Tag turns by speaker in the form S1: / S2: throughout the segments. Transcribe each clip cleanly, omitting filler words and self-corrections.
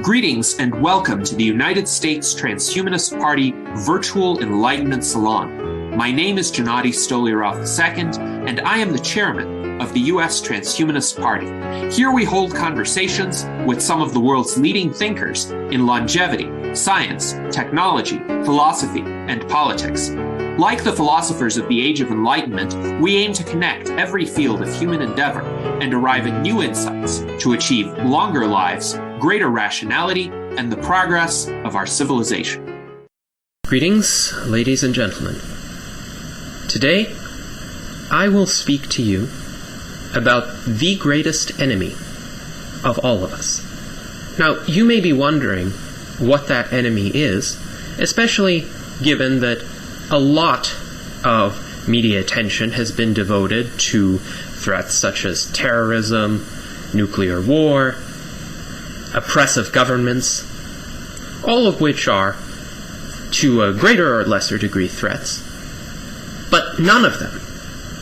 S1: Greetings and welcome to the United States Transhumanist Party Virtual Enlightenment Salon. My name is Gennady Stolyarov II, and I am the chairman of the U.S. Transhumanist Party. Here we hold conversations with some of the world's leading thinkers in longevity, science, technology, philosophy, and politics. Like the philosophers of the Age of Enlightenment, we aim to connect every field of human endeavor and arrive at new insights to achieve longer lives, greater rationality, and the progress of our civilization.
S2: Greetings, ladies and gentlemen. Today, I will speak to you about the greatest enemy of all of us. Now, you may be wondering what that enemy is, especially given that a lot of media attention has been devoted to threats such as terrorism, nuclear war, oppressive governments, all of which are, to a greater or lesser degree, threats. But none of them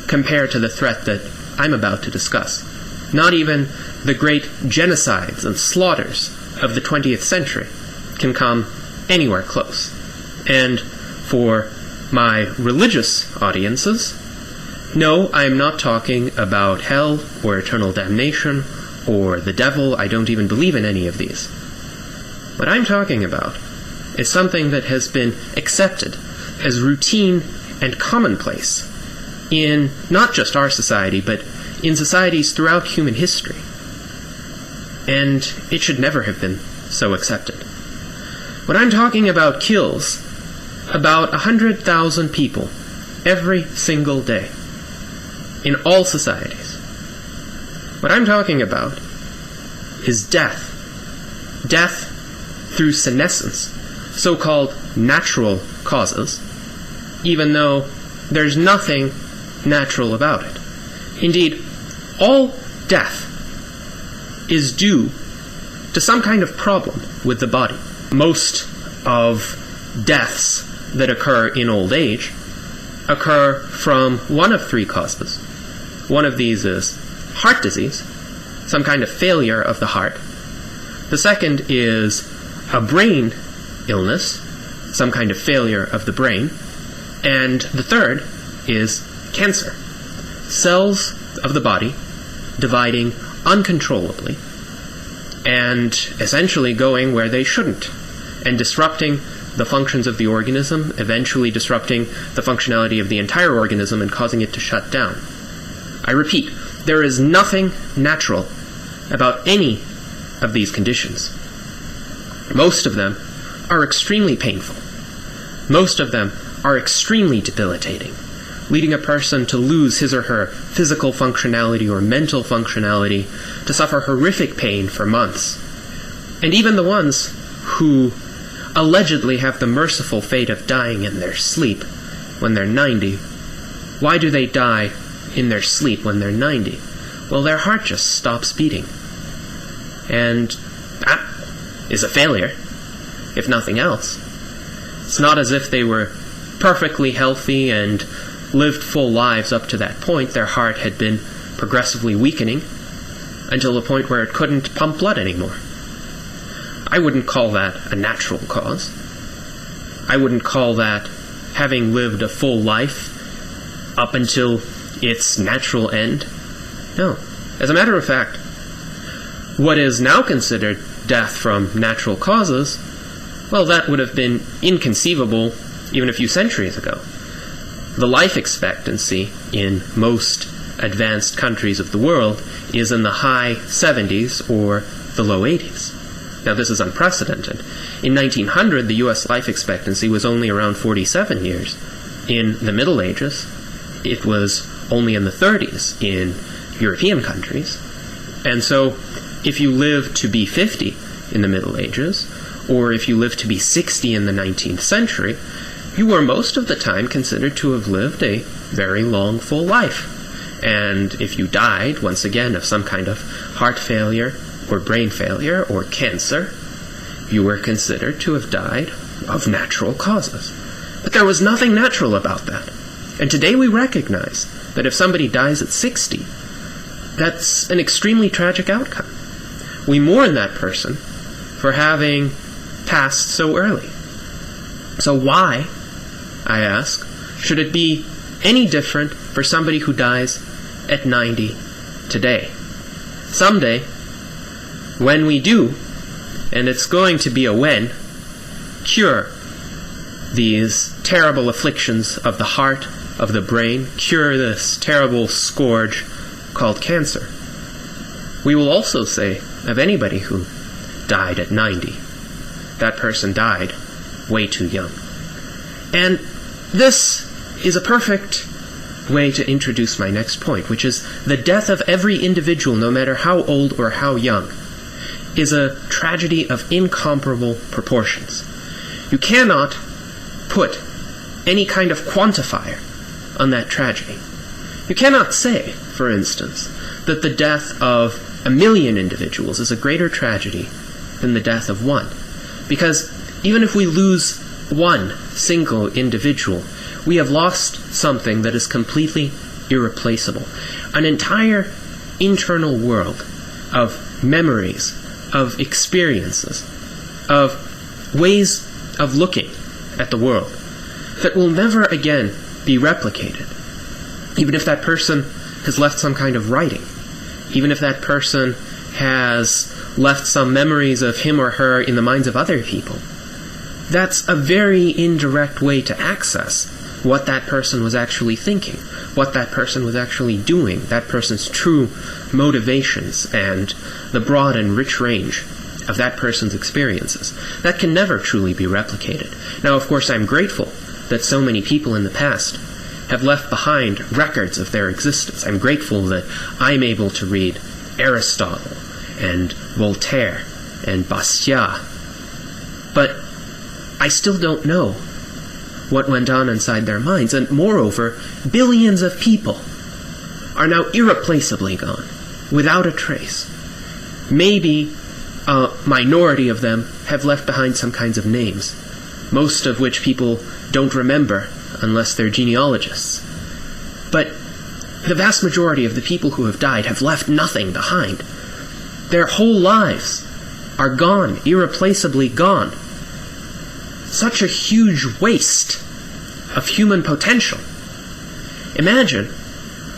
S2: compare to the threat that I'm about to discuss. Not even the great genocides and slaughters of the 20th century can come anywhere close. And for my religious audiences, no, I am not talking about hell or eternal damnation or the devil. I don't even believe in any of these. What I'm talking about is something that has been accepted as routine and commonplace in not just our society, but in societies throughout human history. And it should never have been so accepted. What I'm talking about kills about 100,000 people every single day in all societies. What I'm talking about is death. Death through senescence, so-called natural causes, even though there's nothing natural about it. Indeed, all death is due to some kind of problem with the body. Most of deaths that occur in old age occur from one of three causes. One of these is heart disease, some kind of failure of the heart. The second is a brain illness, some kind of failure of the brain. And the third is cancer, cells of the body dividing uncontrollably and essentially going where they shouldn't and disrupting the functions of the organism, eventually disrupting the functionality of the entire organism and causing it to shut down. I repeat, there is nothing natural about any of these conditions. Most of them are extremely painful. Most of them are extremely debilitating, leading a person to lose his or her physical functionality or mental functionality, to suffer horrific pain for months. And even the ones who allegedly have the merciful fate of dying in their sleep when they're 90. Why do they die in their sleep when they're 90? Well, their heart just stops beating. And that is a failure, if nothing else. It's not as if they were perfectly healthy and lived full lives up to that point. Their heart had been progressively weakening until the point where it couldn't pump blood anymore. I wouldn't call that a natural cause. I wouldn't call that having lived a full life up until its natural end. No. As a matter of fact, what is now considered death from natural causes, well, that would have been inconceivable even a few centuries ago. The life expectancy in most advanced countries of the world is in the high 70s or the low 80s. Now, this is unprecedented. In 1900, the U.S. life expectancy was only around 47 years. In the Middle Ages, it was only in the 30s in European countries. And so, if you lived to be 50 in the Middle Ages, or if you lived to be 60 in the 19th century, you were most of the time considered to have lived a very long, full life. And if you died, once again, of some kind of heart failure, or brain failure, or cancer, you were considered to have died of natural causes. But there was nothing natural about that. And today we recognize that if somebody dies at 60, that's an extremely tragic outcome. We mourn that person for having passed so early. So why, I ask, should it be any different for somebody who dies at 90 today? Someday, when we do, and it's going to be a when, cure these terrible afflictions of the heart, of the brain, cure this terrible scourge called cancer, we will also say of anybody who died at 90, that person died way too young. And this is a perfect way to introduce my next point, which is the death of every individual, no matter how old or how young, is a tragedy of incomparable proportions. You cannot put any kind of quantifier on that tragedy. You cannot say, for instance, that the death of 1 million individuals is a greater tragedy than the death of one. Because even if we lose one single individual, we have lost something that is completely irreplaceable. An entire internal world of memories, of experiences, of ways of looking at the world that will never again be replicated. Even if that person has left some kind of writing, even if that person has left some memories of him or her in the minds of other people, that's a very indirect way to access what that person was actually thinking, what that person was actually doing, that person's true motivations, and the broad and rich range of that person's experiences. That can never truly be replicated. Now, of course, I'm grateful that so many people in the past have left behind records of their existence. I'm grateful that I'm able to read Aristotle and Voltaire and Bastiat. But I still don't know what went on inside their minds. And moreover, billions of people are now irreplaceably gone, without a trace. Maybe a minority of them have left behind some kinds of names, most of which people don't remember unless they're genealogists. But the vast majority of the people who have died have left nothing behind. Their whole lives are gone, irreplaceably gone. Such a huge waste of human potential. Imagine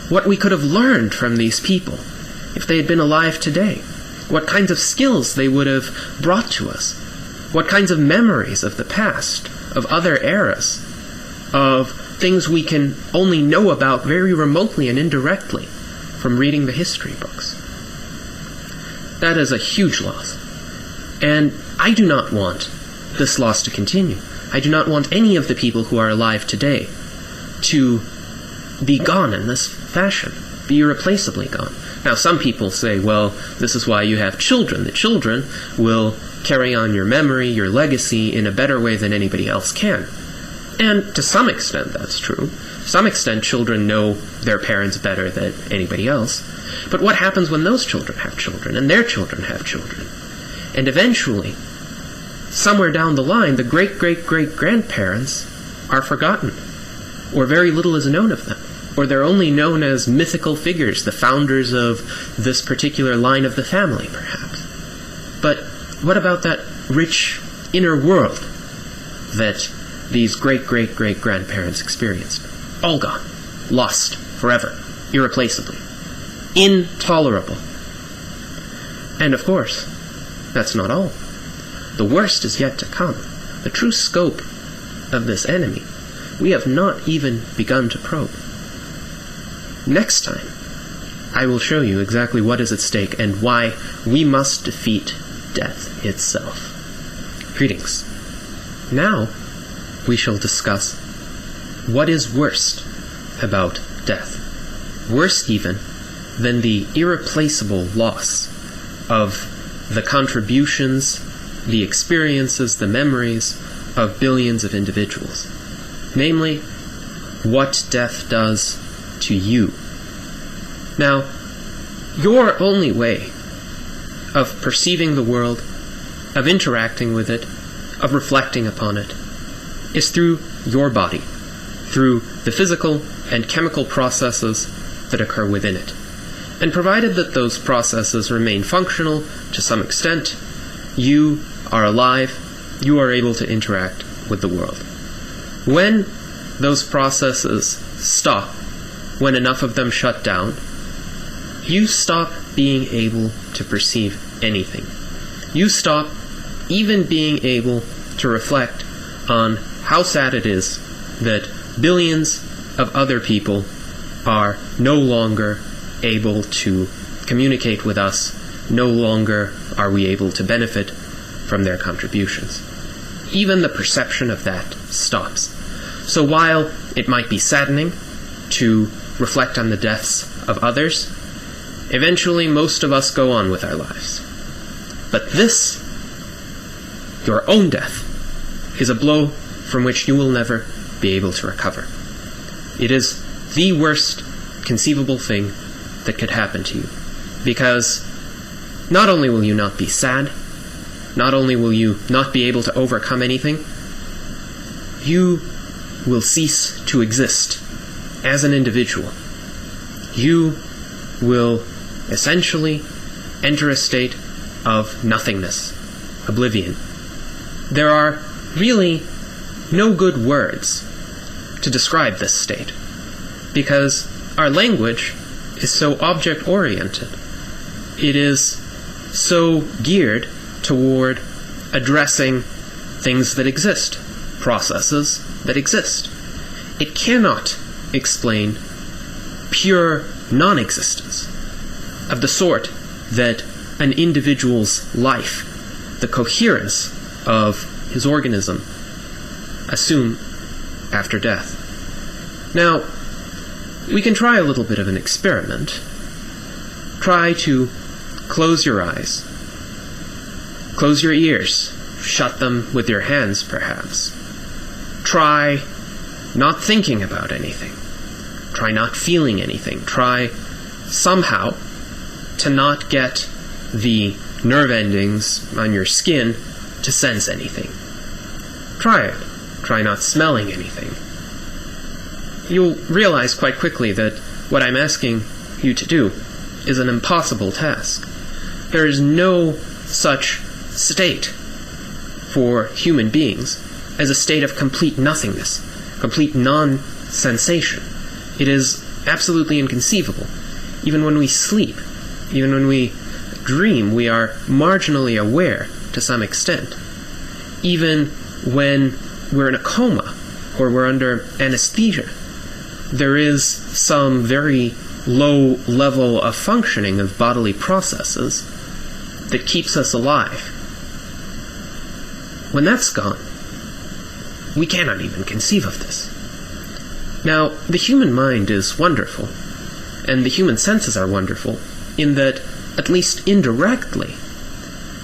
S2: what we could have learned from these people if they had been alive today. What kinds of skills they would have brought to us. What kinds of memories of the past, of other eras, of things we can only know about very remotely and indirectly from reading the history books. That is a huge loss. And I do not want this loss to continue. I do not want any of the people who are alive today to be gone in this fashion, be irreplaceably gone. Now, some people say, well, this is why you have children. The children will carry on your memory, your legacy, in a better way than anybody else can. And to some extent, that's true. To some extent, children know their parents better than anybody else. But what happens when those children have children, and their children have children? And eventually, somewhere down the line, the great-great-great-grandparents are forgotten, or very little is known of them, or they're only known as mythical figures, the founders of this particular line of the family, perhaps. But what about that rich inner world that these great-great-great-grandparents experienced? All gone, lost, forever, irreplaceably, intolerable. And of course, that's not all. The worst is yet to come. The true scope of this enemy we have not even begun to probe. Next time, I will show you exactly what is at stake and why we must defeat death itself. Greetings. Now, we shall discuss what is worst about death. Worse even than the irreplaceable loss of the contributions, the experiences, the memories of billions of individuals. Namely, what death does to you. Now, your only way of perceiving the world, of interacting with it, of reflecting upon it, is through your body, through the physical and chemical processes that occur within it. And provided that those processes remain functional to some extent, you are alive, you are able to interact with the world. When those processes stop, when enough of them shut down, you stop being able to perceive anything. You stop even being able to reflect on how sad it is that billions of other people are no longer able to communicate with us, no longer are we able to benefit from their contributions. Even the perception of that stops. So while it might be saddening to reflect on the deaths of others, eventually most of us go on with our lives. But this, your own death, is a blow from which you will never be able to recover. It is the worst conceivable thing that could happen to you, because not only will you not be sad, not only will you not be able to overcome anything, you will cease to exist as an individual. You will essentially enter a state of nothingness, oblivion. There are really no good words to describe this state, because our language is so object-oriented. It is so geared toward addressing things that exist, processes that exist. It cannot explain pure non-existence of the sort that an individual's life, the coherence of his organism, assume after death. Now, we can try a little bit of an experiment. Try to close your eyes. Close your ears. Shut them with your hands, perhaps. Try not thinking about anything. Try not feeling anything. Try somehow to not get the nerve endings on your skin to sense anything. Try it. Try not smelling anything. You'll realize quite quickly that what I'm asking you to do is an impossible task. There is no such state for human beings as a state of complete nothingness, complete non-sensation. It is absolutely inconceivable. Even when we sleep, even when we dream, we are marginally aware to some extent. Even when we're in a coma or we're under anesthesia, there is some very low level of functioning of bodily processes that keeps us alive. When that's gone, we cannot even conceive of this. Now, the human mind is wonderful, and the human senses are wonderful, in that, at least indirectly,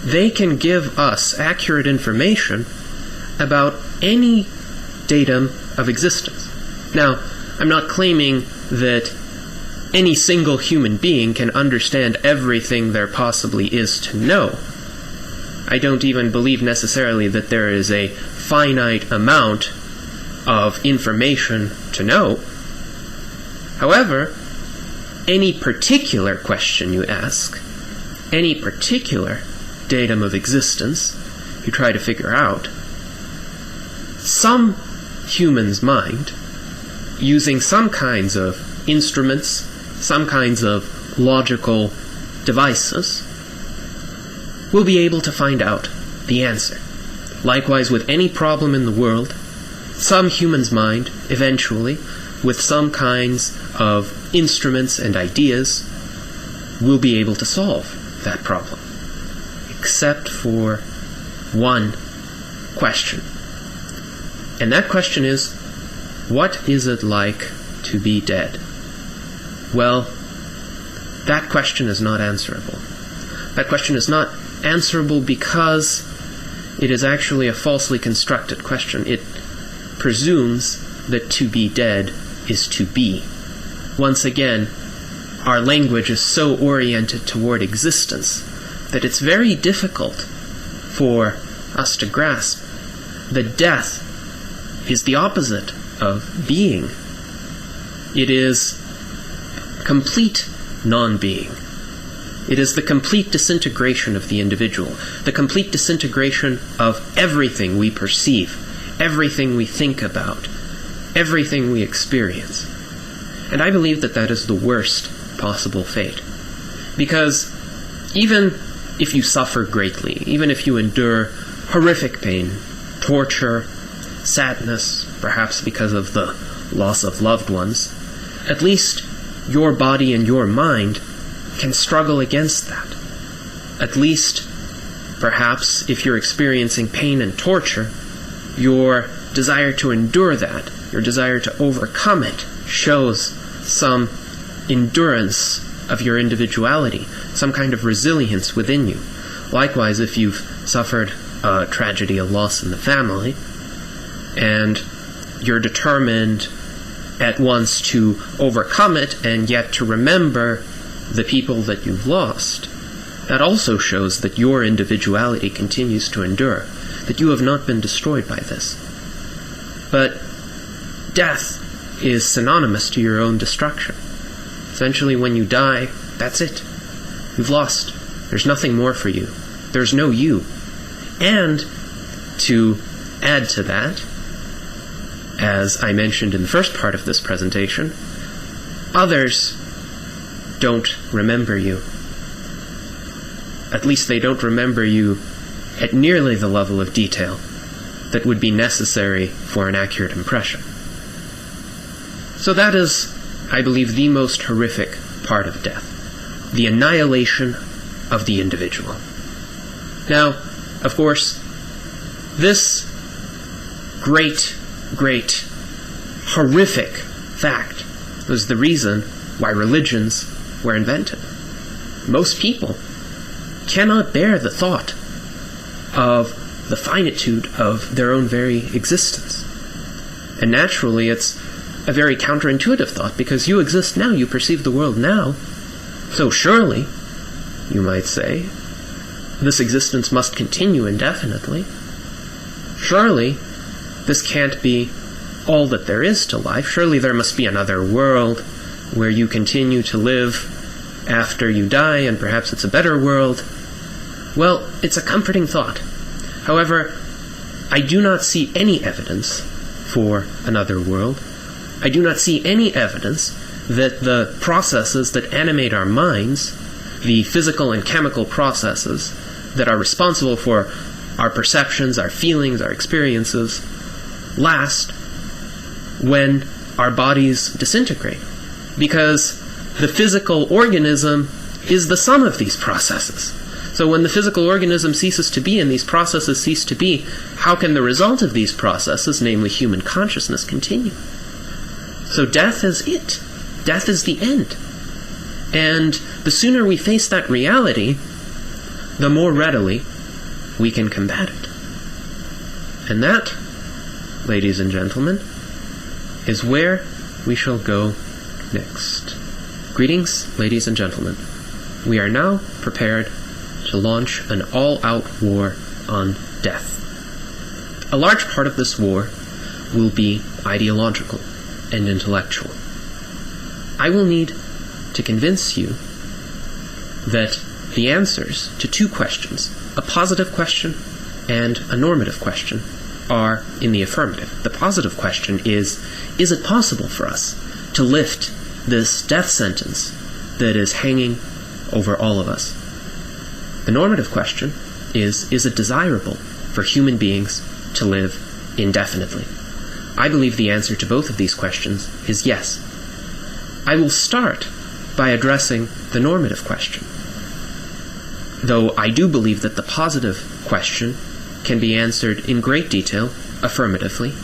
S2: they can give us accurate information about any datum of existence. Now, I'm not claiming that any single human being can understand everything there possibly is to know. I don't even believe necessarily that there is a finite amount of information to know. However, any particular question you ask, any particular datum of existence you try to figure out, some human's mind, using some kinds of instruments, some kinds of logical devices, will be able to find out the answer. Likewise, with any problem in the world, some human's mind, eventually, with some kinds of instruments and ideas, will be able to solve that problem. Except for one question. And that question is, what is it like to be dead? Well, that question is not answerable. That question is not answerable because it is actually a falsely constructed question. It presumes that to be dead is to be. Once again, our language is so oriented toward existence that it's very difficult for us to grasp that death is the opposite of being. It is complete non-being. It is the complete disintegration of the individual, the complete disintegration of everything we perceive, everything we think about, everything we experience. And I believe that that is the worst possible fate. Because even if you suffer greatly, even if you endure horrific pain, torture, sadness, perhaps because of the loss of loved ones, at least your body and your mind can struggle against that. At least, perhaps, if you're experiencing pain and torture, your desire to endure that, your desire to overcome it, shows some endurance of your individuality, some kind of resilience within you. Likewise, if you've suffered a tragedy, a loss in the family, and you're determined at once to overcome it and yet to remember the people that you've lost, that also shows that your individuality continues to endure, that you have not been destroyed by this. But death is synonymous to your own destruction. Essentially, when you die, that's it. You've lost. There's nothing more for you. There's no you. And to add to that, as I mentioned in the first part of this presentation, others don't remember you. At least they don't remember you at nearly the level of detail that would be necessary for an accurate impression. So that is, I believe, the most horrific part of death, the annihilation of the individual. Now, of course, this great, horrific fact was the reason why religions were invented. Most people cannot bear the thought of the finitude of their own very existence. And naturally, it's a very counterintuitive thought, because you exist now, you perceive the world now. So surely, you might say, this existence must continue indefinitely. Surely, this can't be all that there is to life. Surely there must be another world where you continue to live after you die, and perhaps it's a better world. Well, it's a comforting thought. However, I do not see any evidence for another world. I do not see any evidence that the processes that animate our minds, the physical and chemical processes that are responsible for our perceptions, our feelings, our experiences, last when our bodies disintegrate. Because the physical organism is the sum of these processes. So when the physical organism ceases to be and these processes cease to be, how can the result of these processes, namely human consciousness, continue? So death is it. Death is the end. And the sooner we face that reality, the more readily we can combat it. And that, ladies and gentlemen, is where we shall go next. Greetings, ladies and gentlemen. We are now prepared to launch an all-out war on death. A large part of this war will be ideological and intellectual. I will need to convince you that the answers to two questions, a positive question and a normative question, are in the affirmative. The positive question is it possible for us to lift this death sentence that is hanging over all of us? The normative question is it desirable for human beings to live indefinitely? I believe the answer to both of these questions is yes. I will start by addressing the normative question, though I do believe that the positive question can be answered in great detail, affirmatively.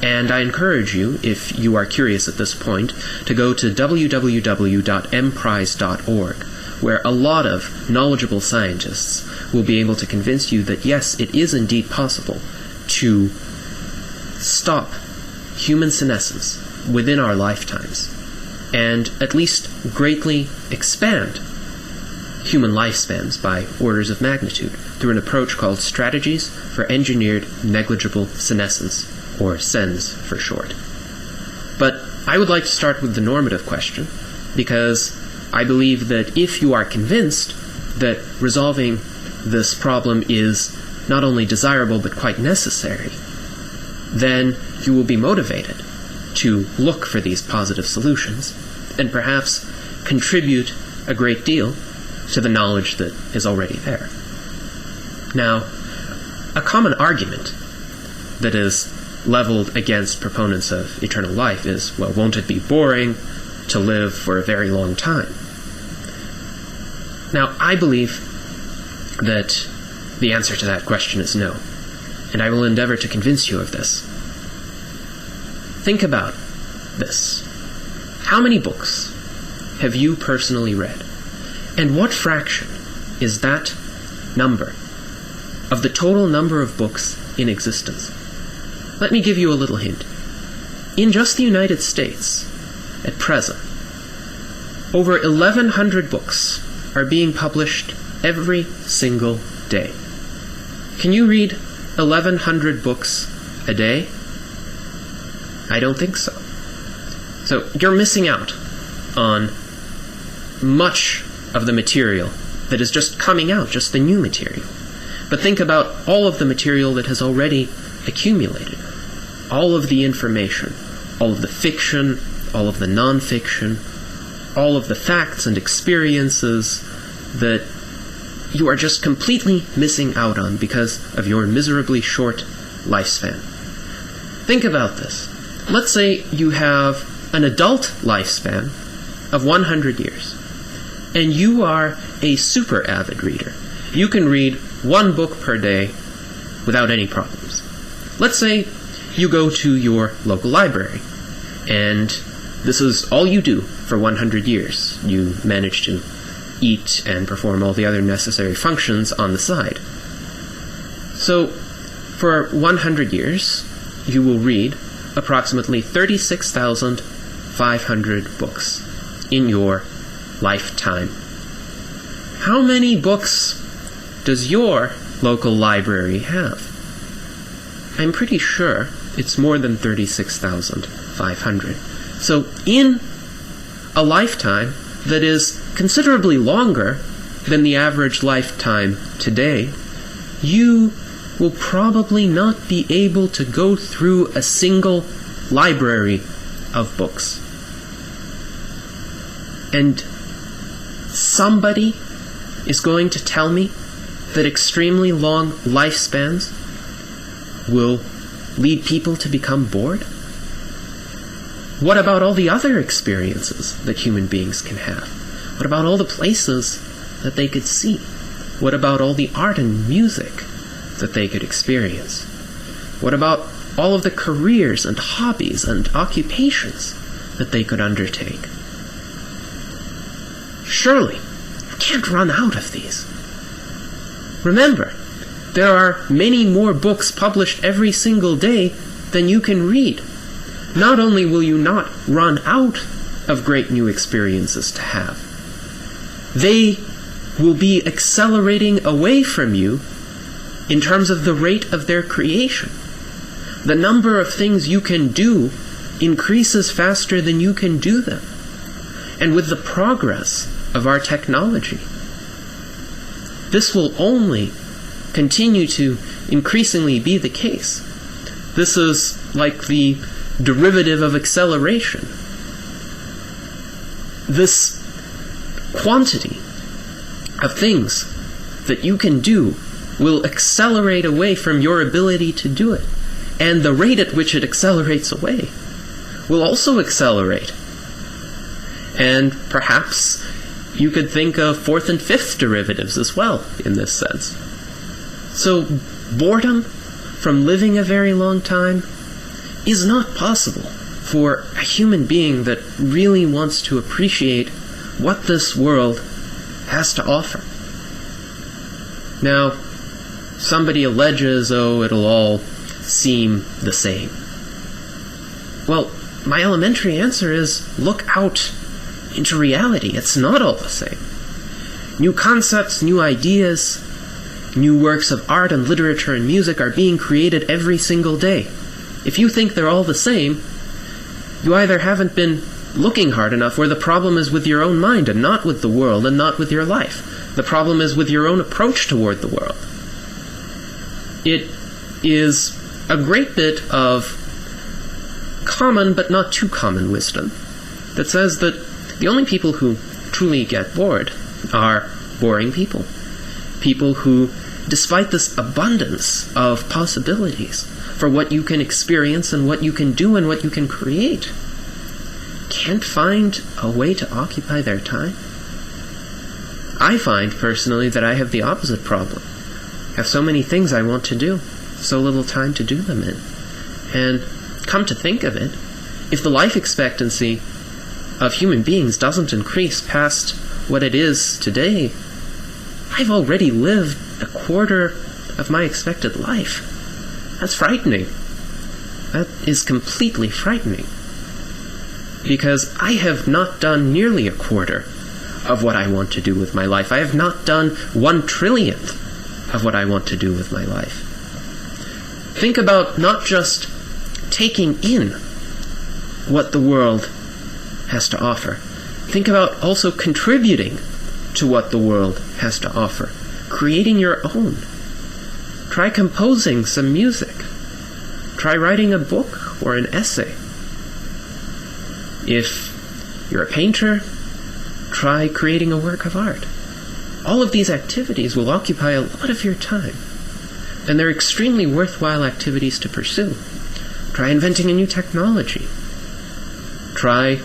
S2: And I encourage you, if you are curious at this point, to go to www.mprize.org, where a lot of knowledgeable scientists will be able to convince you that yes, it is indeed possible to stop human senescence within our lifetimes, and at least greatly expand human lifespans by orders of magnitude through an approach called Strategies for Engineered Negligible Senescence, or SENS for short. But I would like to start with the normative question, because I believe that if you are convinced that resolving this problem is not only desirable but quite necessary, then you will be motivated to look for these positive solutions and perhaps contribute a great deal to the knowledge that is already there. Now, a common argument that is leveled against proponents of eternal life is, well, won't it be boring to live for a very long time? Now, I believe that the answer to that question is no, and I will endeavor to convince you of this. Think about this. How many books have you personally read? And what fraction is that number of the total number of books in existence? Let me give you a little hint. In just the United States, at present, over 1,100 books are being published every single day. Can you read 1,100 books a day? I don't think so. So you're missing out on much of the material that is just coming out, just the new material. But think about all of the material that has already accumulated. All of the information, all of the fiction, all of the non-fiction, all of the facts and experiences that you are just completely missing out on because of your miserably short lifespan. Think about this. Let's say you have an adult lifespan of 100 years, and you are a super avid reader. You can read one book per day without any problems. Let's say you go to your local library, and this is all you do for 100 years. You manage to eat and perform all the other necessary functions on the side. So, for 100 years, you will read approximately 36,500 books in your lifetime. How many books does your local library have? I'm pretty sure it's more than 36,500. So in a lifetime that is considerably longer than the average lifetime today, you will probably not be able to go through a single library of books. And somebody is going to tell me that extremely long lifespans will lead people to become bored? What about all the other experiences that human beings can have? What about all the places that they could see? What about all the art and music that they could experience? What about all of the careers and hobbies and occupations that they could undertake? Surely, you can't run out of these. Remember, there are many more books published every single day than you can read. Not only will you not run out of great new experiences to have, they will be accelerating away from you in terms of the rate of their creation. The number of things you can do increases faster than you can do them. And with the progress of our technology, this will only continue to increasingly be the case. This is like the derivative of acceleration. This quantity of things that you can do will accelerate away from your ability to do it. And the rate at which it accelerates away will also accelerate. And perhaps you could think of fourth and fifth derivatives as well in this sense. So boredom from living a very long time is not possible for a human being that really wants to appreciate what this world has to offer. Now, somebody alleges, oh, it'll all seem the same. Well, my elementary answer is look out into reality. It's not all the same. New concepts, new ideas, new works of art and literature and music are being created every single day. If you think they're all the same, you either haven't been looking hard enough where the problem is with your own mind and not with the world and not with your life. The problem is with your own approach toward the world. It is a great bit of common but not too common wisdom that says that the only people who truly get bored are boring people. People who, despite this abundance of possibilities for what you can experience and what you can do and what you can create, can't find a way to occupy their time. I find, personally, that I have the opposite problem. I have so many things I want to do, so little time to do them in. And come to think of it, if the life expectancy of human beings doesn't increase past what it is today, I've already lived a quarter of my expected life. That's frightening. That is completely frightening. Because I have not done nearly a quarter of what I want to do with my life. I have not done 1/1,000,000th of what I want to do with my life. Think about not just taking in what the world has to offer. Think about also contributing to what the world has to offer. Creating your own. Try composing some music. Try writing a book or an essay. If you're a painter, try creating a work of art. All of these activities will occupy a lot of your time, and they're extremely worthwhile activities to pursue. Try inventing a new technology. Try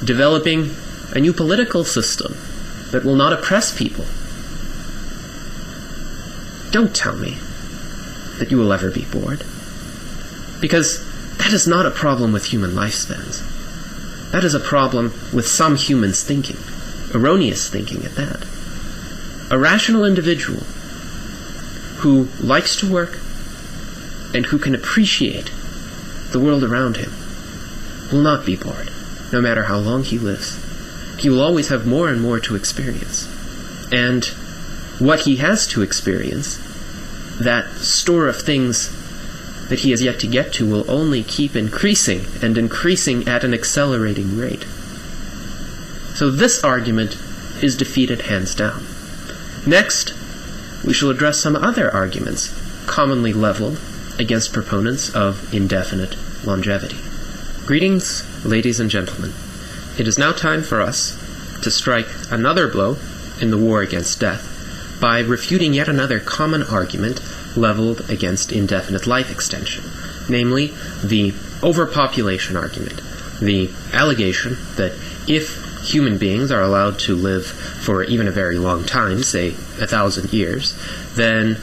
S2: developing a new political system that will not oppress people. Don't tell me that you will ever be bored, because that is not a problem with human lifespans. That is a problem with some humans' thinking, erroneous thinking at that. A rational individual who likes to work and who can appreciate the world around him will not be bored, no matter how long he lives. He will always have more and more to experience. And what he has to experience, that store of things that he has yet to get to, will only keep increasing and increasing at an accelerating rate. So this argument is defeated hands down. Next, we shall address some other arguments commonly leveled against proponents of indefinite longevity. Greetings, ladies and gentlemen. It is now time for us to strike another blow in the war against death by refuting yet another common argument leveled against indefinite life extension, namely the overpopulation argument, the allegation that if human beings are allowed to live for even a very long time, say 1,000 years, then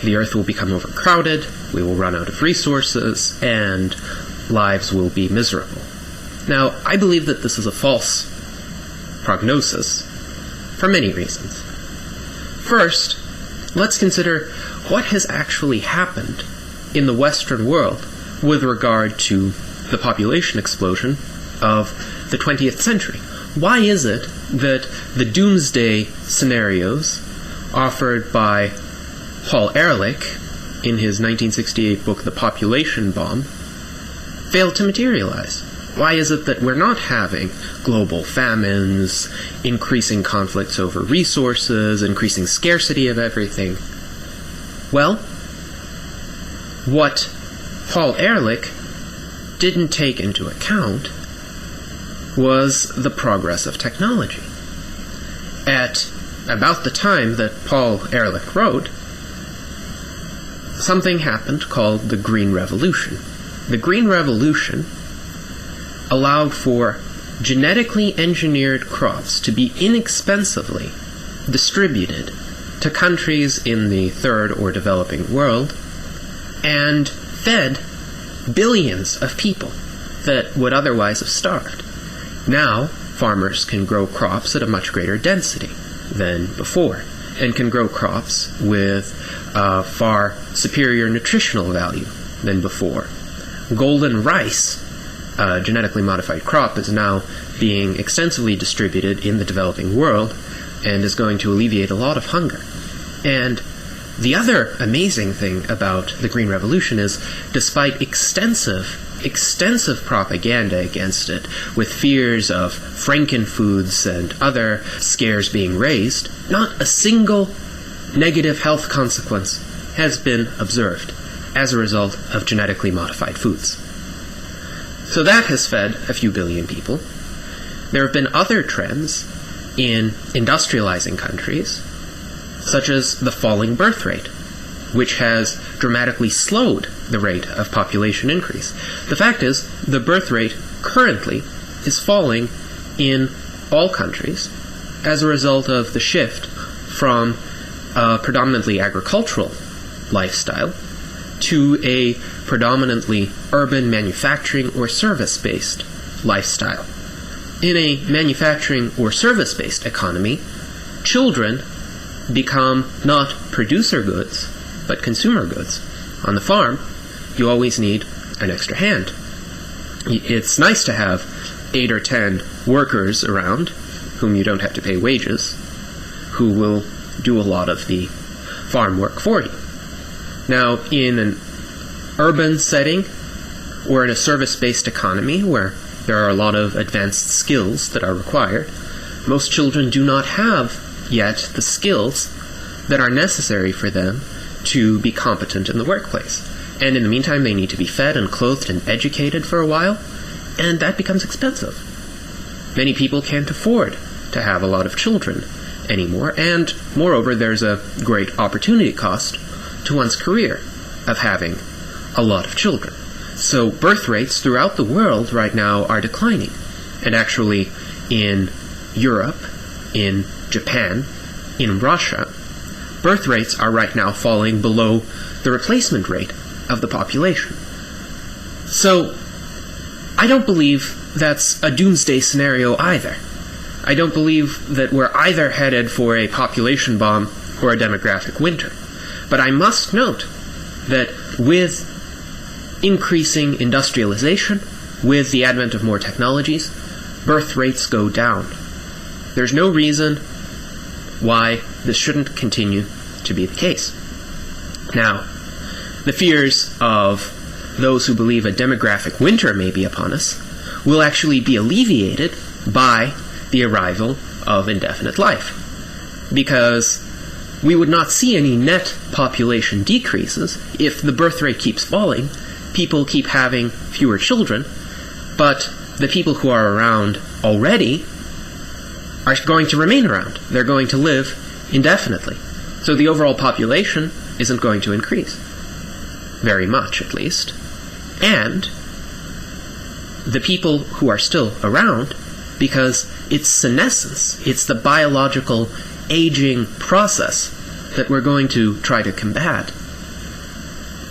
S2: the earth will become overcrowded, we will run out of resources, and lives will be miserable. Now, I believe that this is a false prognosis for many reasons. First, let's consider what has actually happened in the Western world with regard to the population explosion of the 20th century. Why is it that the doomsday scenarios offered by Paul Ehrlich in his 1968 book, The Population Bomb, failed to materialize? Why is it that we're not having global famines, increasing conflicts over resources, increasing scarcity of everything? Well, what Paul Ehrlich didn't take into account was the progress of technology. At about the time that Paul Ehrlich wrote, something happened called the Green Revolution. The Green Revolution allowed for genetically engineered crops to be inexpensively distributed to countries in the third or developing world and fed billions of people that would otherwise have starved. Now, farmers can grow crops at a much greater density than before, and can grow crops with far superior nutritional value than before. Golden rice, a genetically modified crop, is now being extensively distributed in the developing world and is going to alleviate a lot of hunger. And the other amazing thing about the Green Revolution is, despite extensive extensive propaganda against it, with fears of frankenfoods and other scares being raised, not a single negative health consequence has been observed as a result of genetically modified foods. So that has fed a few billion people. There have been other trends in industrializing countries, such as the falling birth rate, which has dramatically slowed the rate of population increase. The fact is, the birth rate currently is falling in all countries as a result of the shift from a predominantly agricultural lifestyle to a predominantly urban manufacturing or service-based lifestyle. In a manufacturing or service-based economy, children become not producer goods, but consumer goods. On the farm, you always need an extra hand. It's nice to have 8 or 10 workers around whom you don't have to pay wages, who will do a lot of the farm work for you. Now, in an urban setting or in a service-based economy where there are a lot of advanced skills that are required, most children do not have yet the skills that are necessary for them to be competent in the workplace. And in the meantime, they need to be fed and clothed and educated for a while, and that becomes expensive. Many people can't afford to have a lot of children anymore, and moreover, there's a great opportunity cost to one's career of having a lot of children. So birth rates throughout the world right now are declining. And actually, in Europe, in Japan, in Russia, birth rates are right now falling below the replacement rate of the population. So, I don't believe that's a doomsday scenario either. I don't believe that we're either headed for a population bomb or a demographic winter. But I must note that with increasing industrialization, with the advent of more technologies, birth rates go down. There's no reason why this shouldn't continue to be the case. Now, the fears of those who believe a demographic winter may be upon us will actually be alleviated by the arrival of indefinite life, because we would not see any net population decreases if the birth rate keeps falling, people keep having fewer children, but the people who are around already are going to remain around. They're going to live indefinitely. So the overall population isn't going to increase. Very much, at least. And the people who are still around, because it's senescence, it's the biological aging process that we're going to try to combat,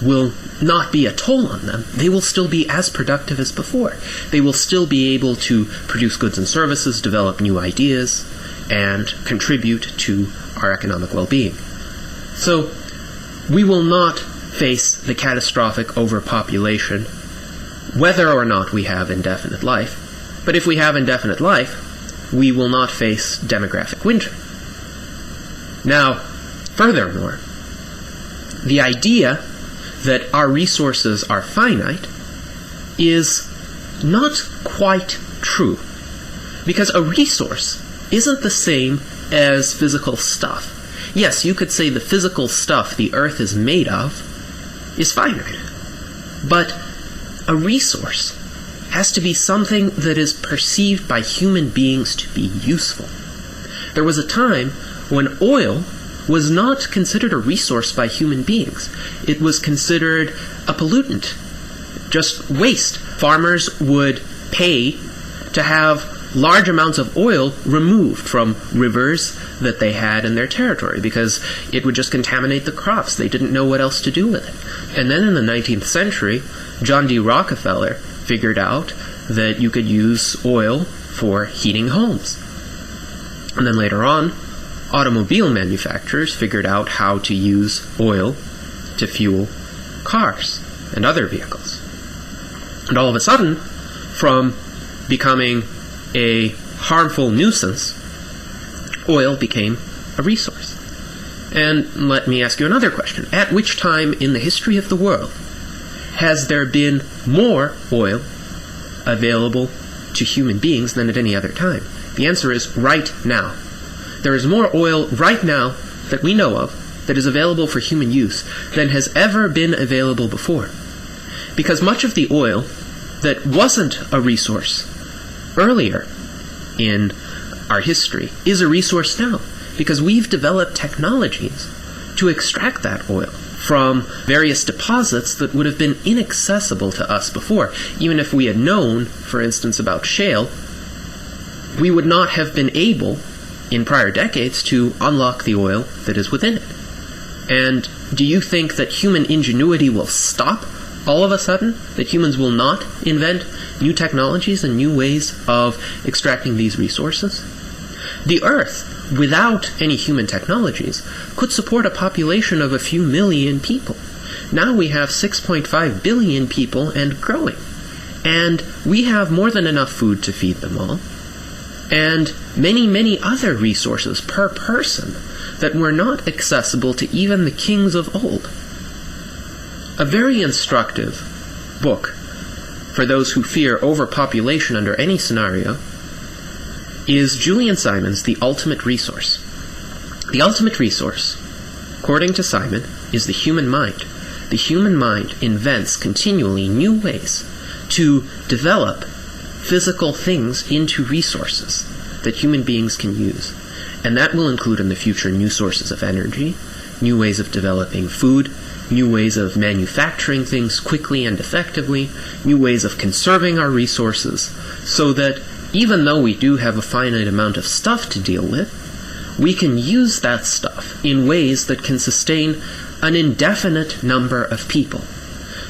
S2: will not be a toll on them. They will still be as productive as before. They will still be able to produce goods and services, develop new ideas, and contribute to our economic well-being. So, we will not face the catastrophic overpopulation whether or not we have indefinite life. But if we have indefinite life, we will not face demographic winter. Now, furthermore, the idea that our resources are finite is not quite true, because a resource isn't the same as physical stuff. Yes, you could say the physical stuff the Earth is made of is finite, but a resource has to be something that is perceived by human beings to be useful. There was a time when oil was not considered a resource by human beings. It was considered a pollutant, just waste. Farmers would pay to have large amounts of oil removed from rivers that they had in their territory because it would just contaminate the crops. They didn't know what else to do with it. And then in the 19th century, John D. Rockefeller figured out that you could use oil for heating homes. And then later on, automobile manufacturers figured out how to use oil to fuel cars and other vehicles. And all of a sudden, from becoming a harmful nuisance, oil became a resource. And let me ask you another question. At which time in the history of the world has there been more oil available to human beings than at any other time? The answer is right now. There is more oil right now that we know of that is available for human use than has ever been available before. Because much of the oil that wasn't a resource earlier in our history is a resource now, because we've developed technologies to extract that oil from various deposits that would have been inaccessible to us before. Even if we had known, for instance, about shale, we would not have been able, in prior decades, to unlock the oil that is within it. And do you think that human ingenuity will stop all of a sudden? That humans will not invent new technologies and new ways of extracting these resources? The Earth, without any human technologies, could support a population of a few million people. Now we have 6.5 billion people and growing. And we have more than enough food to feed them all. And many, many other resources per person that were not accessible to even the kings of old. A very instructive book for those who fear overpopulation under any scenario is Julian Simon's The Ultimate Resource. The ultimate resource, according to Simon, is the human mind. The human mind invents continually new ways to develop physical things into resources that human beings can use. And that will include in the future new sources of energy, new ways of developing food, new ways of manufacturing things quickly and effectively, new ways of conserving our resources, so that even though we do have a finite amount of stuff to deal with, we can use that stuff in ways that can sustain an indefinite number of people.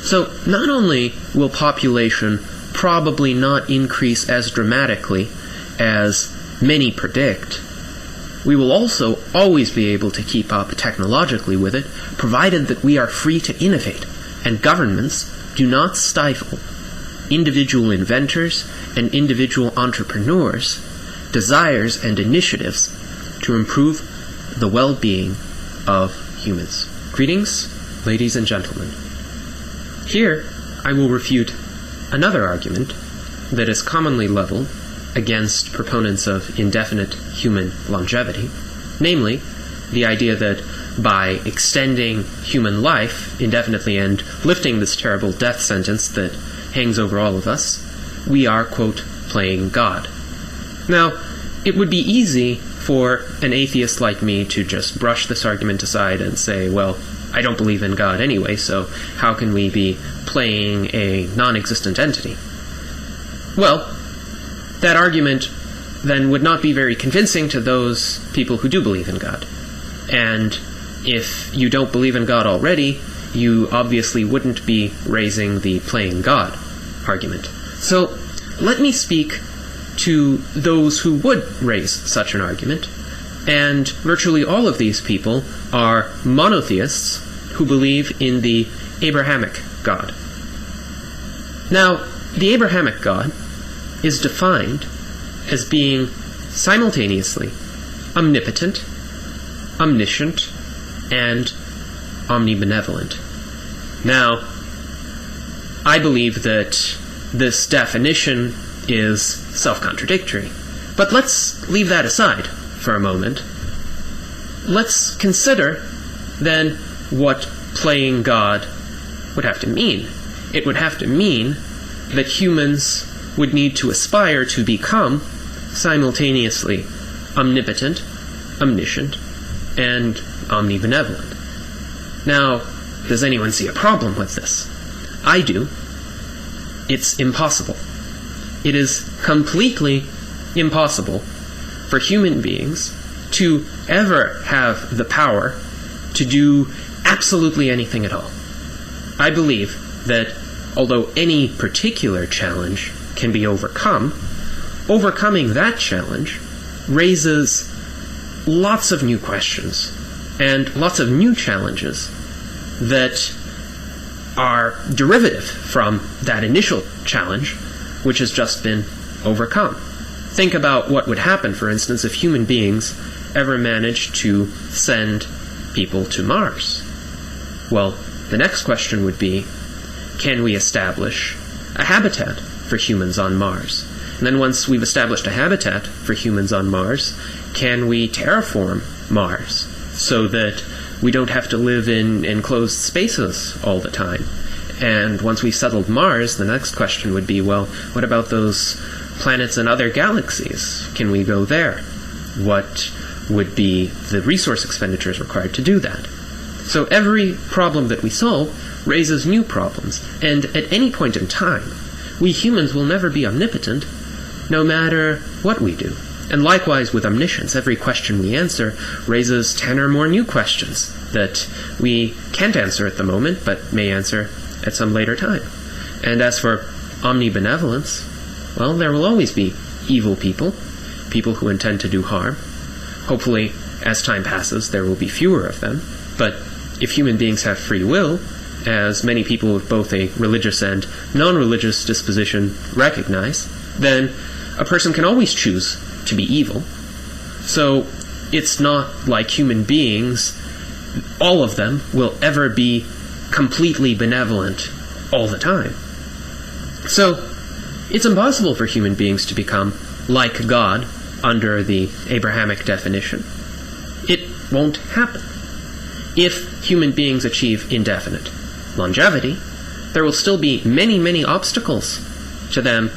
S2: So not only will population probably not increase as dramatically as many predict, we will also always be able to keep up technologically with it, provided that we are free to innovate, and governments do not stifle individual inventors and individual entrepreneurs' desires and initiatives to improve the well-being of humans. Greetings, ladies and gentlemen. Here I will refute another argument that is commonly leveled against proponents of indefinite human longevity, namely the idea that by extending human life indefinitely and lifting this terrible death sentence that hangs over all of us, we are, quote, playing God. Now, it would be easy for an atheist like me to just brush this argument aside and say, well, I don't believe in God anyway, so how can we be playing a non-existent entity? Well, that argument then would not be very convincing to those people who do believe in God. And if you don't believe in God already, you obviously wouldn't be raising the playing God argument. So let me speak to those who would raise such an argument, and virtually all of these people are monotheists who believe in the Abrahamic God. Now, the Abrahamic God is defined as being simultaneously omnipotent, omniscient, and omnibenevolent. Now, I believe that this definition is self-contradictory, but let's leave that aside for a moment. Let's consider, then, what playing God would have to mean. It would have to mean that humans would need to aspire to become simultaneously omnipotent, omniscient, and omnibenevolent. Now, does anyone see a problem with this? I do. It's impossible. It is completely impossible for human beings to ever have the power to do absolutely anything at all. I believe that although any particular challenge can be overcome, overcoming that challenge raises lots of new questions and lots of new challenges that are derivative from that initial challenge, which has just been overcome. Think about what would happen, for instance, if human beings ever managed to send people to Mars. Well, the next question would be, can we establish a habitat for humans on Mars? And then once we've established a habitat for humans on Mars, can we terraform Mars so that we don't have to live in enclosed spaces all the time? And once we've settled Mars, the next question would be, well, what about those planets in other galaxies? Can we go there? What would be the resource expenditures required to do that? So every problem that we solve raises new problems, and at any point in time, we humans will never be omnipotent, no matter what we do. And likewise with omniscience, every question we answer raises 10 or more new questions that we can't answer at the moment, but may answer at some later time. And as for omnibenevolence, well, there will always be evil people, people who intend to do harm. Hopefully, as time passes, there will be fewer of them. But if human beings have free will, as many people with both a religious and non-religious disposition recognize, then a person can always choose to be evil. So it's not like human beings, all of them will ever be completely benevolent all the time. So it's impossible for human beings to become like God under the Abrahamic definition. It won't happen. If human beings achieve indefinite longevity, there will still be many, many obstacles to them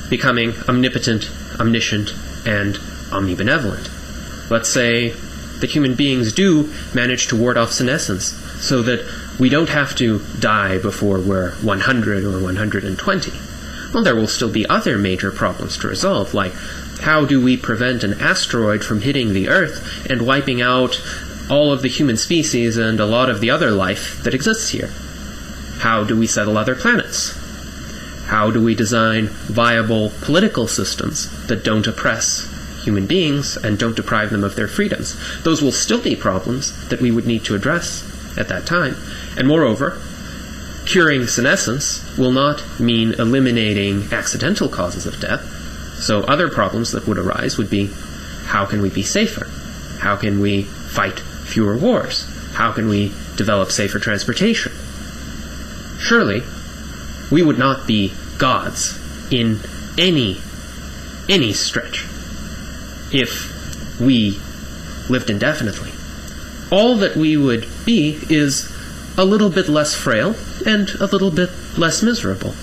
S2: becoming omnipotent, omniscient, and omnibenevolent. Let's say that human beings do manage to ward off senescence so that we don't have to die before we're 100 or 120. Well, there will still be other major problems to resolve, like how do we prevent an asteroid from hitting the Earth and wiping out all of the human species and a lot of the other life that exists here? How do we settle other planets? How do we design viable political systems that don't oppress human beings and don't deprive them of their freedoms? Those will still be problems that we would need to address at that time. And moreover, curing senescence will not mean eliminating accidental causes of death. So other problems that would arise would be, how can we be safer? How can we fight fewer wars? How can we develop safer transportation? Surely, we would not be gods in any stretch if we lived indefinitely. All that we would be is a little bit less frail and a little bit less miserable.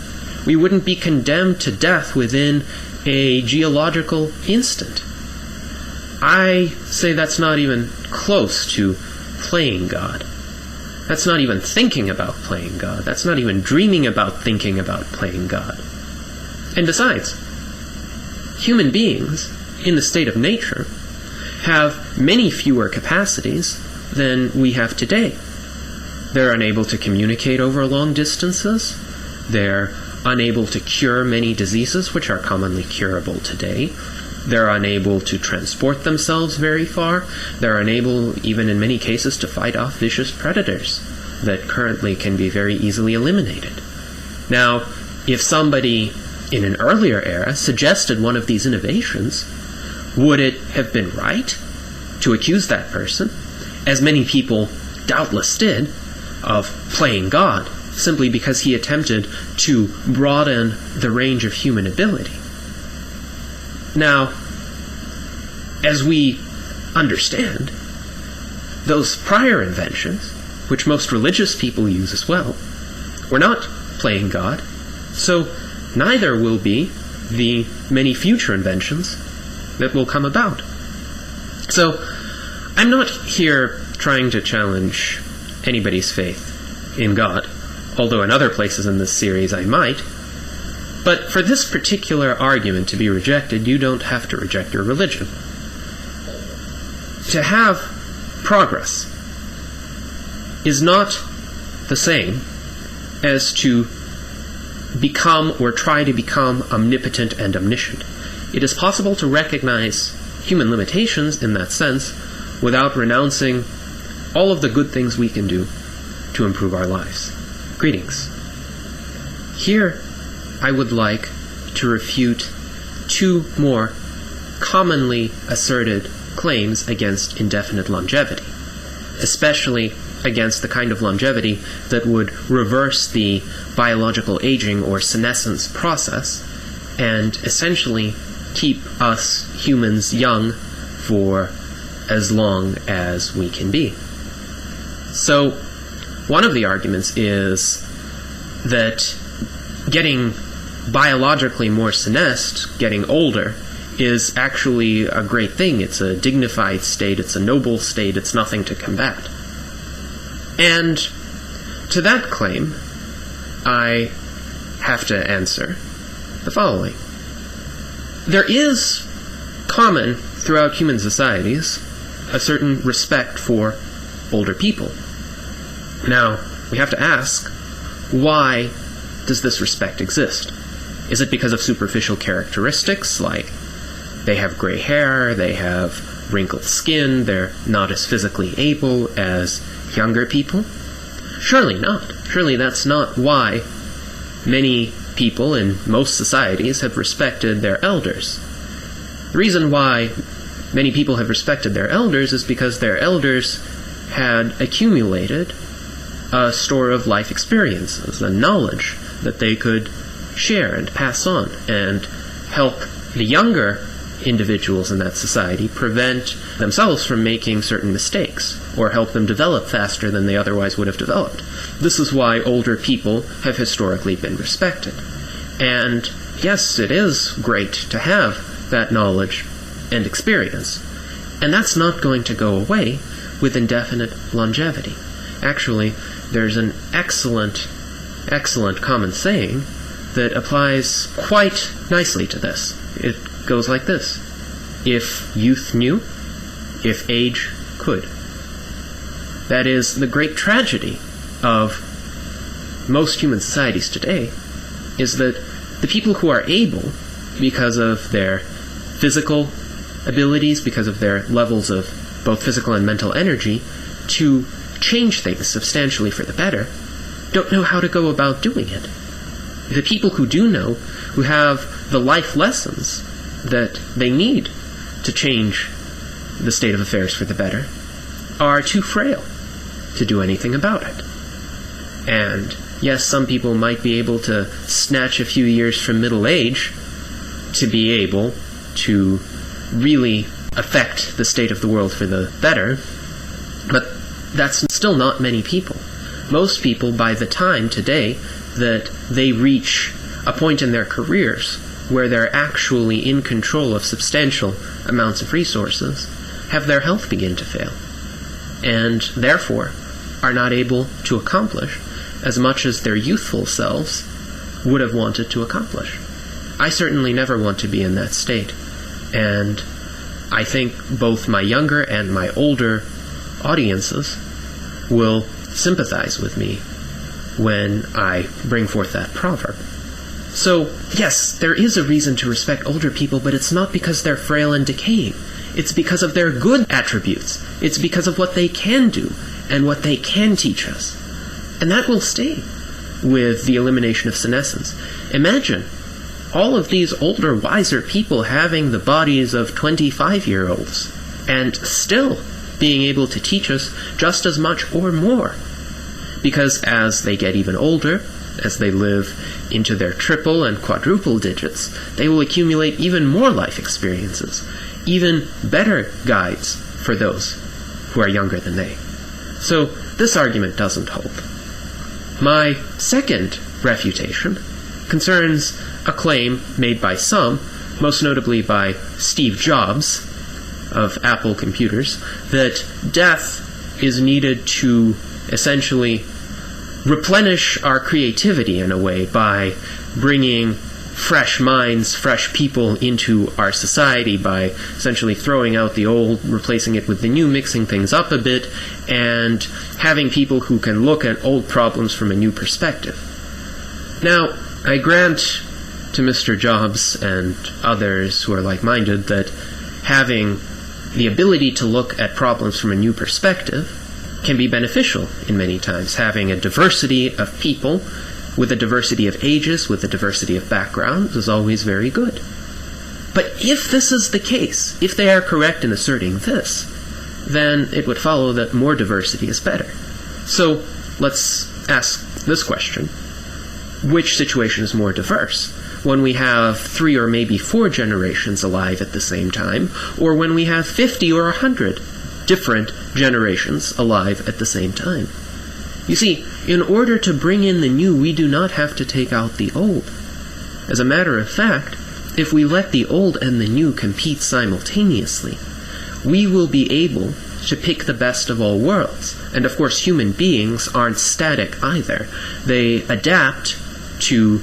S2: We wouldn't be condemned to death within a geological instant. I say that's not even close to playing God. That's not even thinking about playing God. That's not even dreaming about thinking about playing God. And besides, human beings, in the state of nature, have many fewer capacities than we have today. They're unable to communicate over long distances. They're unable to cure many diseases which are commonly curable today. They're unable to transport themselves very far. They're unable, even in many cases, to fight off vicious predators that currently can be very easily eliminated. Now, if somebody in an earlier era suggested one of these innovations, would it have been right to accuse that person, as many people doubtless did, of playing God, simply because he attempted to broaden the range of human ability? Now, as we understand, those prior inventions, which most religious people use as well, were not playing God, so neither will be the many future inventions that will come about. So, I'm not here trying to challenge anybody's faith in God, although in other places in this series I might. But for this particular argument to be rejected, you don't have to reject your religion. To have progress is not the same as to become or try to become omnipotent and omniscient. It is possible to recognize human limitations in that sense without renouncing all of the good things we can do to improve our lives. Greetings. Here, I would like to refute two more commonly asserted claims against indefinite longevity, especially against the kind of longevity that would reverse the biological aging or senescence process and essentially keep us humans young for as long as we can be. So, one of the arguments is that getting biologically more senesced, getting older, is actually a great thing. It's a dignified state, it's a noble state, it's nothing to combat. And to that claim, I have to answer the following. There is common throughout human societies a certain respect for older people. Now, we have to ask, why does this respect exist? Is it because of superficial characteristics, like they have gray hair, they have wrinkled skin, they're not as physically able as younger people? Surely not. Surely that's not why many people in most societies have respected their elders. The reason why many people have respected their elders is because their elders had accumulated a store of life experiences and knowledge that they could share and pass on and help the younger individuals in that society prevent themselves from making certain mistakes or help them develop faster than they otherwise would have developed. This is why older people have historically been respected. And yes, it is great to have that knowledge and experience. And that's not going to go away with indefinite longevity. Actually, there's an excellent common saying that applies quite nicely to this. It goes like this: if youth knew, if age could. That is, the great tragedy of most human societies today is that the people who are able, because of their physical abilities, because of their levels of both physical and mental energy, to change things substantially for the better, don't know how to go about doing it. The people who do know, who have the life lessons that they need to change the state of affairs for the better, are too frail to do anything about it. And yes, some people might be able to snatch a few years from middle age to be able to really affect the state of the world for the better, but that's still not many people. Most people, by the time today that they reach a point in their careers where they're actually in control of substantial amounts of resources, have their health begin to fail, and therefore are not able to accomplish as much as their youthful selves would have wanted to accomplish. I certainly never want to be in that state, and I think both my younger and my older audiences will sympathize with me when I bring forth that proverb. So, yes, there is a reason to respect older people, but it's not because they're frail and decaying. It's because of their good attributes. It's because of what they can do and what they can teach us. And that will stay with the elimination of senescence. Imagine all of these older, wiser people having the bodies of 25-year-olds and still being able to teach us just as much or more. Because as they get even older, as they live into their triple and quadruple digits, they will accumulate even more life experiences, even better guides for those who are younger than they. So this argument doesn't hold. My second refutation concerns a claim made by some, most notably by Steve Jobs of Apple Computers, that death is needed to essentially replenish our creativity in a way by bringing fresh minds, fresh people into our society, by essentially throwing out the old, replacing it with the new, mixing things up a bit, and having people who can look at old problems from a new perspective. Now, I grant to Mr. Jobs and others who are like-minded that having the ability to look at problems from a new perspective can be beneficial in many times. Having a diversity of people with a diversity of ages, with a diversity of backgrounds, is always very good. But if this is the case, if they are correct in asserting this, then it would follow that more diversity is better. So let's ask this question. Which situation is more diverse? When we have 3 or maybe 4 generations alive at the same time, or when we have 50 or 100 different generations alive at the same time? You see, in order to bring in the new, we do not have to take out the old. As a matter of fact, if we let the old and the new compete simultaneously, we will be able to pick the best of all worlds. And of course, human beings aren't static either. They adapt to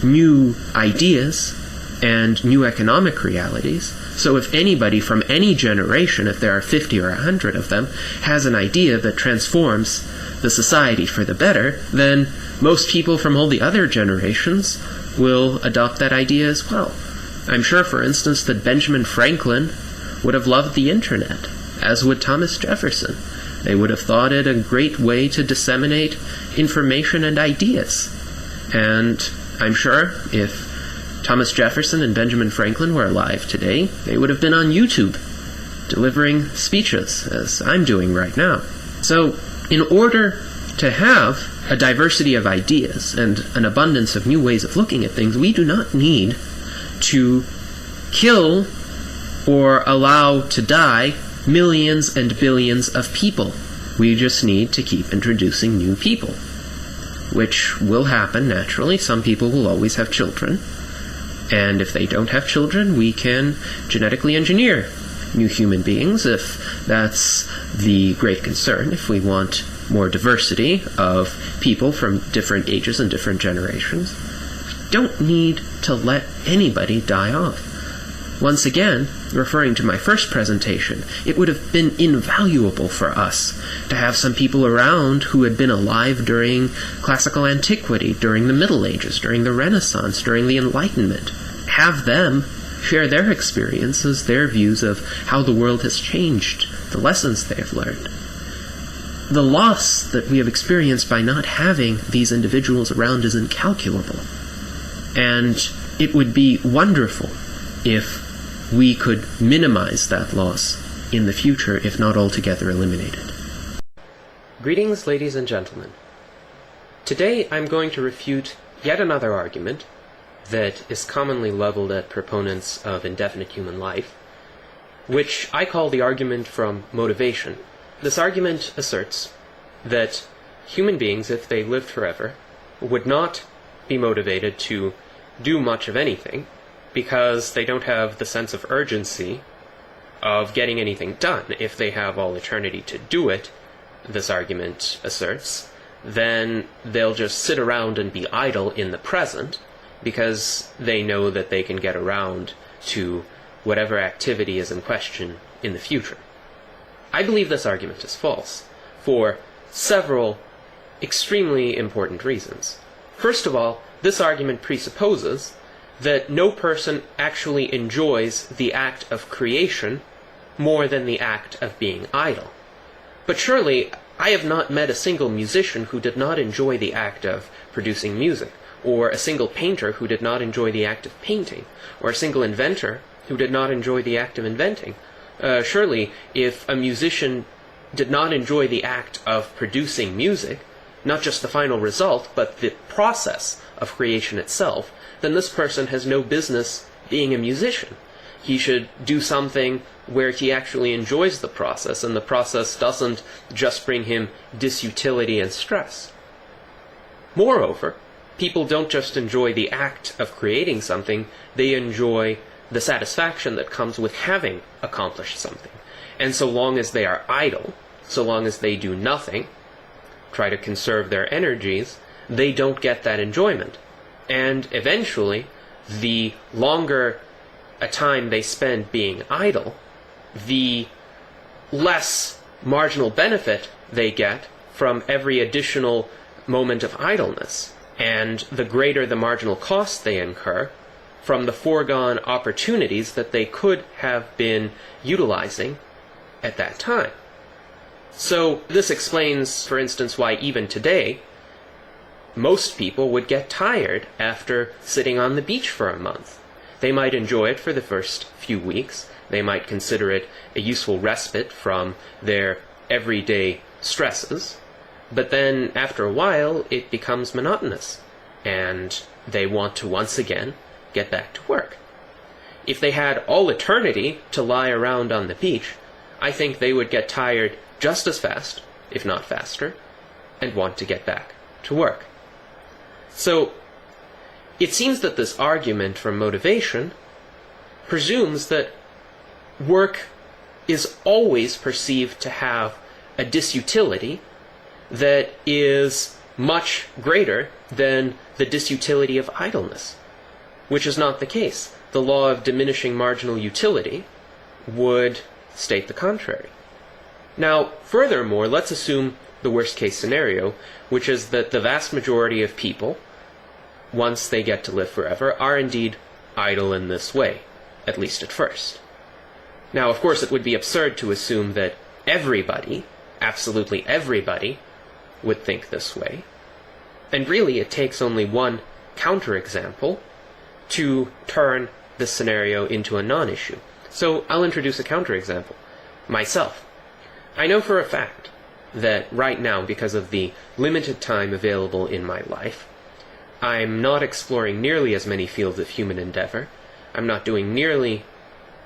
S2: new ideas and new economic realities. So if anybody from any generation, if there are 50 or 100 of them, has an idea that transforms the society for the better, then most people from all the other generations will adopt that idea as well. I'm sure, for instance, that Benjamin Franklin would have loved the internet, as would Thomas Jefferson. They would have thought it a great way to disseminate information and ideas. And I'm sure if Thomas Jefferson and Benjamin Franklin were alive today, they would have been on YouTube, delivering speeches, as I'm doing right now. So, in order to have a diversity of ideas and an abundance of new ways of looking at things, we do not need to kill or allow to die millions and billions of people. We just need to keep introducing new people, which will happen naturally. Some people will always have children, and if they don't have children, we can genetically engineer new human beings if that's the great concern, if we want more diversity of people from different ages and different generations. Don't need to let anybody die off. Once again, referring to my first presentation, it would have been invaluable for us to have some people around who had been alive during classical antiquity, during the Middle Ages, during the Renaissance, during the Enlightenment. Have them share their experiences, their views of how the world has changed, the lessons they have learned. The loss that we have experienced by not having these individuals around is incalculable. And it would be wonderful if we could minimize that loss in the future, if not altogether eliminated. Greetings, ladies and gentlemen. Today I'm going to refute yet another argument that is commonly leveled at proponents of indefinite human life, which I call the argument from motivation. This argument asserts that human beings, if they lived forever, would not be motivated to do much of anything, because they don't have the sense of urgency of getting anything done. If they have all eternity to do it, this argument asserts, then they'll just sit around and be idle in the present, because they know that they can get around to whatever activity is in question in the future. I believe this argument is false, for several extremely important reasons. First of all, this argument presupposes that no person actually enjoys the act of creation more than the act of being idle. But surely, I have not met a single musician who did not enjoy the act of producing music, or a single painter who did not enjoy the act of painting, or a single inventor who did not enjoy the act of inventing. Surely, if a musician did not enjoy the act of producing music, not just the final result, but the process of creation itself, then this person has no business being a musician. He should do something where he actually enjoys the process, and the process doesn't just bring him disutility and stress. Moreover, people don't just enjoy the act of creating something, they enjoy the satisfaction that comes with having accomplished something. And so long as they are idle, so long as they do nothing, try to conserve their energies, they don't get that enjoyment. And eventually, the longer a time they spend being idle, the less marginal benefit they get from every additional moment of idleness, and the greater the marginal cost they incur from the foregone opportunities that they could have been utilizing at that time. So this explains, for instance, why even today, most people would get tired after sitting on the beach for a month. They might enjoy it for the first few weeks. They might consider it a useful respite from their everyday stresses. But then, after a while, it becomes monotonous, and they want to once again get back to work. If they had all eternity to lie around on the beach, I think they would get tired just as fast, if not faster, and want to get back to work. So, it seems that this argument for motivation presumes that work is always perceived to have a disutility that is much greater than the disutility of idleness, which is not the case. The law of diminishing marginal utility would state the contrary. Now, furthermore, let's assume the worst-case scenario, which is that the vast majority of people, once they get to live forever, are indeed idle in this way, at least at first. Now, of course, it would be absurd to assume that everybody, absolutely everybody, would think this way. And really, it takes only one counterexample to turn this scenario into a non-issue. So I'll introduce a counterexample. Myself. I know for a fact that right now, because of the limited time available in my life, I'm not exploring nearly as many fields of human endeavor. I'm not doing nearly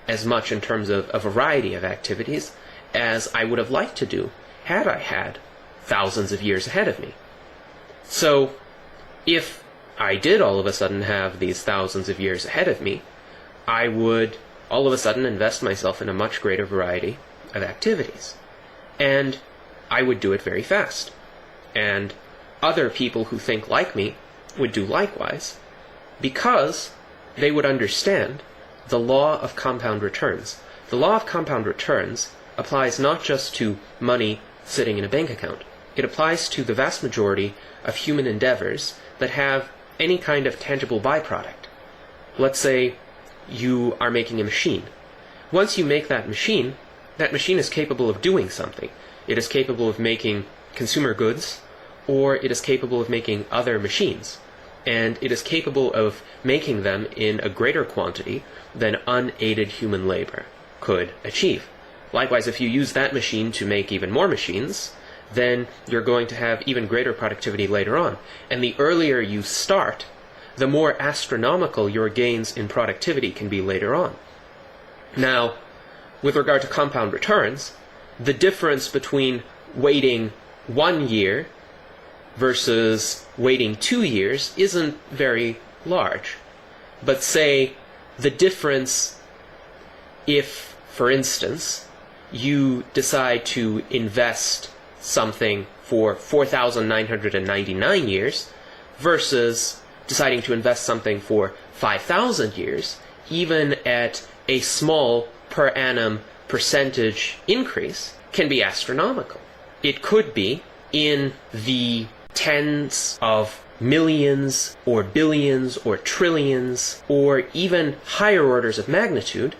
S2: as much in terms of a variety of activities as I would have liked to do had I had thousands of years ahead of me. So, if I did all of a sudden have these thousands of years ahead of me, I would all of a sudden invest myself in a much greater variety of activities. And I would do it very fast. And other people who think like me would do likewise, because they would understand the law of compound returns. The law of compound returns applies not just to money sitting in a bank account. It applies to the vast majority of human endeavors that have any kind of tangible byproduct. Let's say you are making a machine. Once you make that machine is capable of doing something. It is capable of making consumer goods, or it is capable of making other machines. And it is capable of making them in a greater quantity than unaided human labor could achieve. Likewise, if you use that machine to make even more machines, then you're going to have even greater productivity later on. And the earlier you start, the more astronomical your gains in productivity can be later on. Now, with regard to compound returns, the difference between waiting 1 year versus waiting 2 years isn't very large. But say the difference if, for instance, you decide to invest something for 4,999 years versus deciding to invest something for 5,000 years, even at a small per annum percentage increase, can be astronomical. It could be in the tens of millions or billions or trillions or even higher orders of magnitude,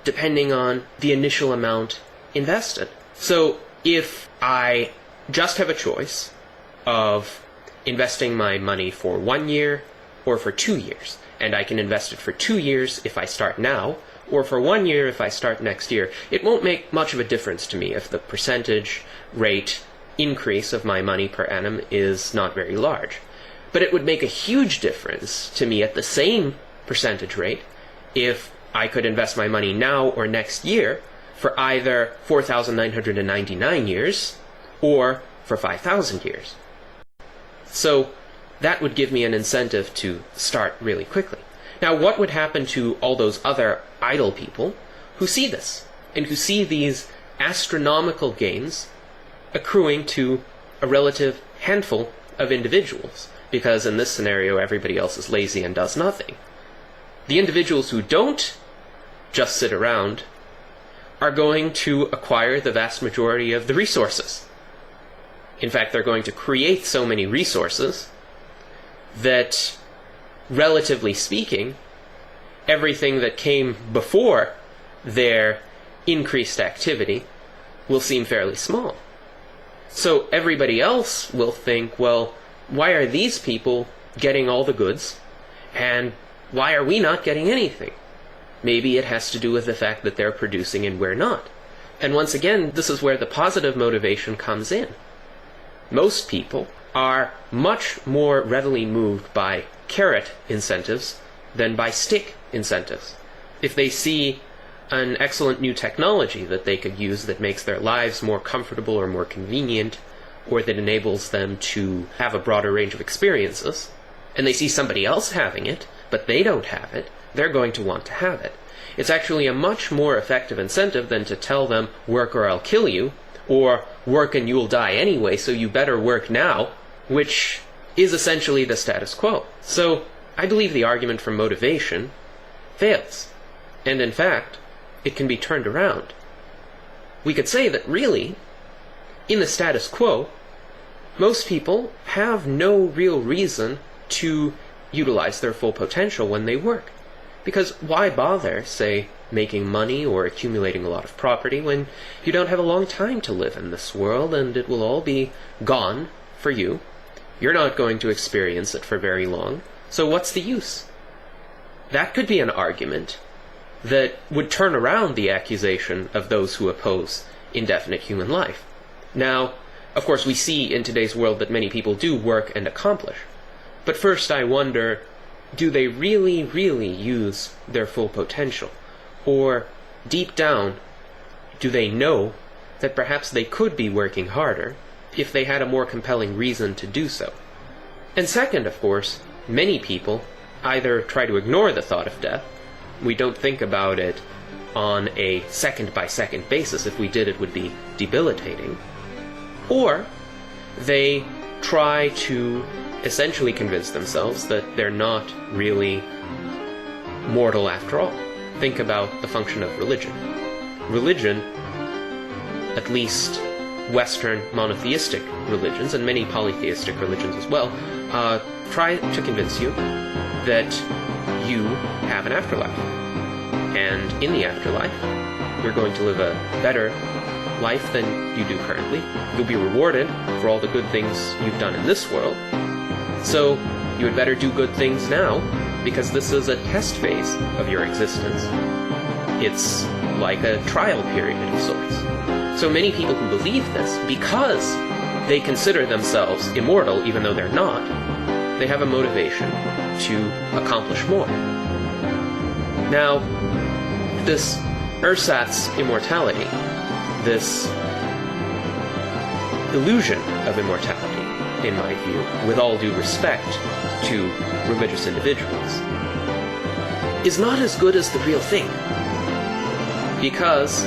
S2: depending on the initial amount invested. So if I just have a choice of investing my money for 1 year or for 2 years, and I can invest it for 2 years if I start now, or for 1 year if I start next year, it won't make much of a difference to me if the percentage rate increase of my money per annum is not very large. But it would make a huge difference to me at the same percentage rate if I could invest my money now or next year for either 4,999 years or for 5,000 years. So that would give me an incentive to start really quickly. Now, what would happen to all those other idle people who see this and who see these astronomical gains accruing to a relative handful of individuals? Because in this scenario, everybody else is lazy and does nothing. The individuals who don't just sit around are going to acquire the vast majority of the resources. In fact, they're going to create so many resources that, relatively speaking, everything that came before their increased activity will seem fairly small. So everybody else will think, well, why are these people getting all the goods, and why are we not getting anything? Maybe it has to do with the fact that they're producing and we're not. And once again, this is where the positive motivation comes in. most people are much more readily moved by carrot incentives than by stick incentives. If they see an excellent new technology that they could use that makes their lives more comfortable or more convenient, or that enables them to have a broader range of experiences, and they see somebody else having it, but they don't have it, they're going to want to have it. It's actually a much more effective incentive than to tell them, work or I'll kill you, or work and you'll die anyway, so you better work now, which is essentially the status quo. So I believe the argument for motivation fails. And in fact, it can be turned around. We could say that really, in the status quo, most people have no real reason to utilize their full potential when they work. Because why bother, say, making money or accumulating a lot of property when you don't have a long time to live in this world and it will all be gone for you? You're not going to experience it for very long, so what's the use? That could be an argument that would turn around the accusation of those who oppose indefinite human life. Now, of course, we see in today's world that many people do work and accomplish. But first I wonder, do they really, really use their full potential? Or, deep down, do they know that perhaps they could be working harder if they had a more compelling reason to do so? And second, of course, many people either try to ignore the thought of death. We don't think about it on a second-by-second basis. If we did, it would be debilitating. Or they try to essentially convince themselves that they're not really mortal after all. Think about the function of religion. Religion, at least Western monotheistic religions, and many polytheistic religions as well, try to convince you that you have an afterlife. And in the afterlife, you're going to live a better life than you do currently. You'll be rewarded for all the good things you've done in this world. So you had better do good things now, because this is a test phase of your existence. It's like a trial period of sorts. So many people who believe this, because they consider themselves immortal even though they're not, they have a motivation to accomplish more. Now, this ersatz immortality, this illusion of immortality, in my view, with all due respect to religious individuals, is not as good as the real thing. Because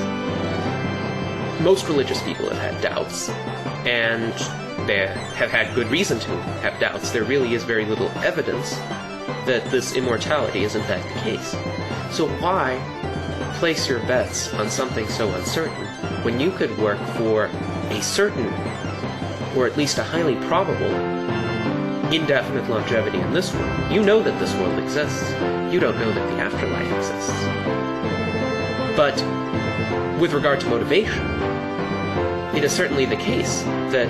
S2: most religious people have had doubts, and they have had good reason to have doubts. There really is very little evidence that this immortality is in fact the case. So why place your bets on something so uncertain when you could work for a certain, or at least a highly probable, indefinite longevity in this world? You know that this world exists. You don't know that the afterlife exists. But with regard to motivation, it is certainly the case that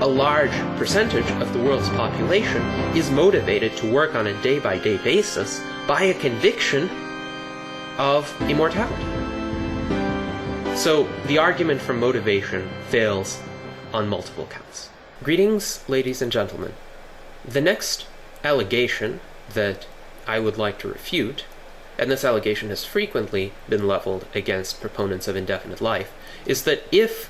S2: a large percentage of the world's population is motivated to work on a day-by-day basis by a conviction of immortality. So the argument for motivation fails on multiple counts. Greetings, ladies and gentlemen. The next allegation that I would like to refute, and this allegation has frequently been leveled against proponents of indefinite life, is that if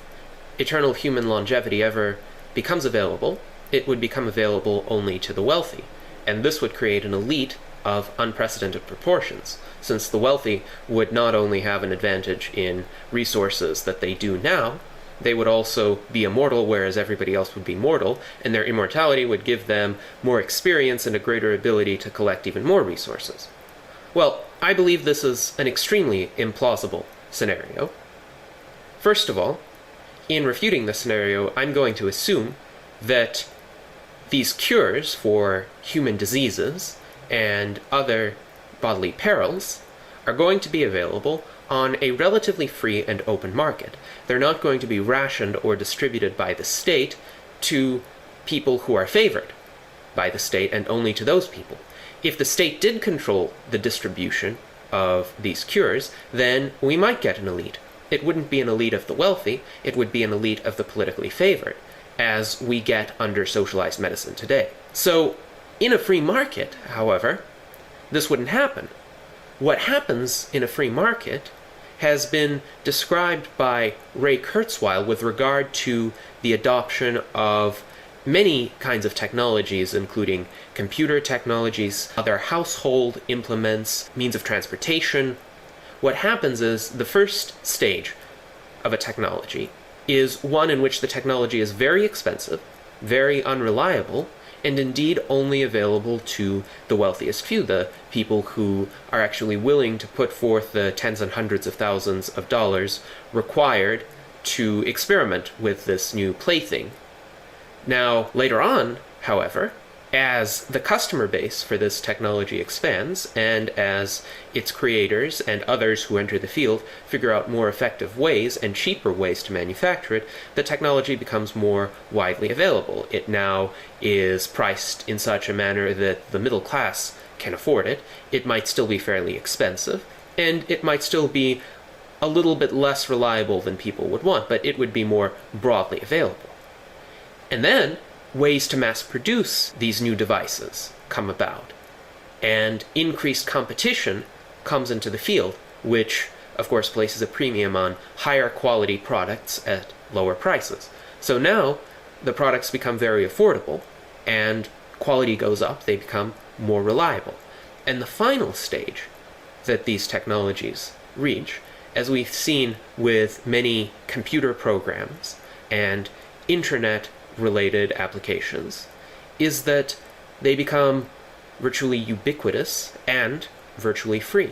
S2: eternal human longevity ever becomes available, it would become available only to the wealthy, and this would create an elite of unprecedented proportions, since the wealthy would not only have an advantage in resources that they do now, they would also be immortal, whereas everybody else would be mortal, and their immortality would give them more experience and a greater ability to collect even more resources. Well, I believe this is an extremely implausible scenario. First of all, in refuting this scenario, I'm going to assume that these cures for human diseases and other bodily perils are going to be available on a relatively free and open market. They're not going to be rationed or distributed by the state to people who are favored by the state, and only to those people. If the state did control the distribution of these cures, then we might get an elite. It wouldn't be an elite of the wealthy, it would be an elite of the politically favored. as we get under socialized medicine today. So, in a free market, however, this wouldn't happen. What happens in a free market has been described by Ray Kurzweil with regard to the adoption of many kinds of technologies, including computer technologies, other household implements, means of transportation. What happens is the first stage of a technology is one in which the technology is very expensive, very unreliable, and indeed only available to the wealthiest few, the people who are actually willing to put forth the tens and hundreds of thousands of dollars required to experiment with this new plaything. Now, later on, however, as the customer base for this technology expands, and as its creators and others who enter the field figure out more effective ways and cheaper ways to manufacture it, the technology becomes more widely available. It now is priced in such a manner that the middle class can afford it. It might still be fairly expensive, and it might still be a little bit less reliable than people would want, but it would be more broadly available. And then ways to mass produce these new devices come about, and increased competition comes into the field, which of course places a premium on higher quality products at lower prices. So now the products become very affordable, and quality goes up, they become more reliable. And the final stage that these technologies reach, as we've seen with many computer programs and intranet-related applications, is that they become virtually ubiquitous and virtually free.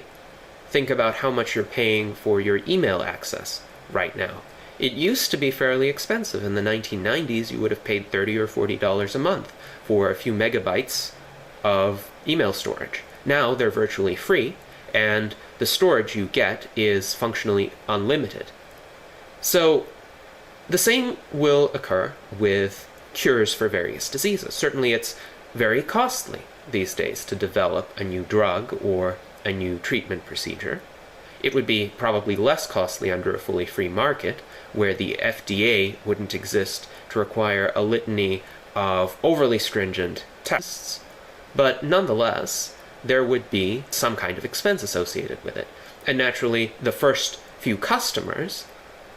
S2: Think about how much you're paying for your email access right now. It used to be fairly expensive. In the 1990s, you would have paid $30 or $40 a month for a few megabytes of email storage. Now they're virtually free, and the storage you get is functionally unlimited. So the same will occur with cures for various diseases. Certainly it's very costly these days to develop a new drug or a new treatment procedure. It would be probably less costly under a fully free market, where the FDA wouldn't exist to require a litany of overly stringent tests. But nonetheless, there would be some kind of expense associated with it. And naturally, the first few customers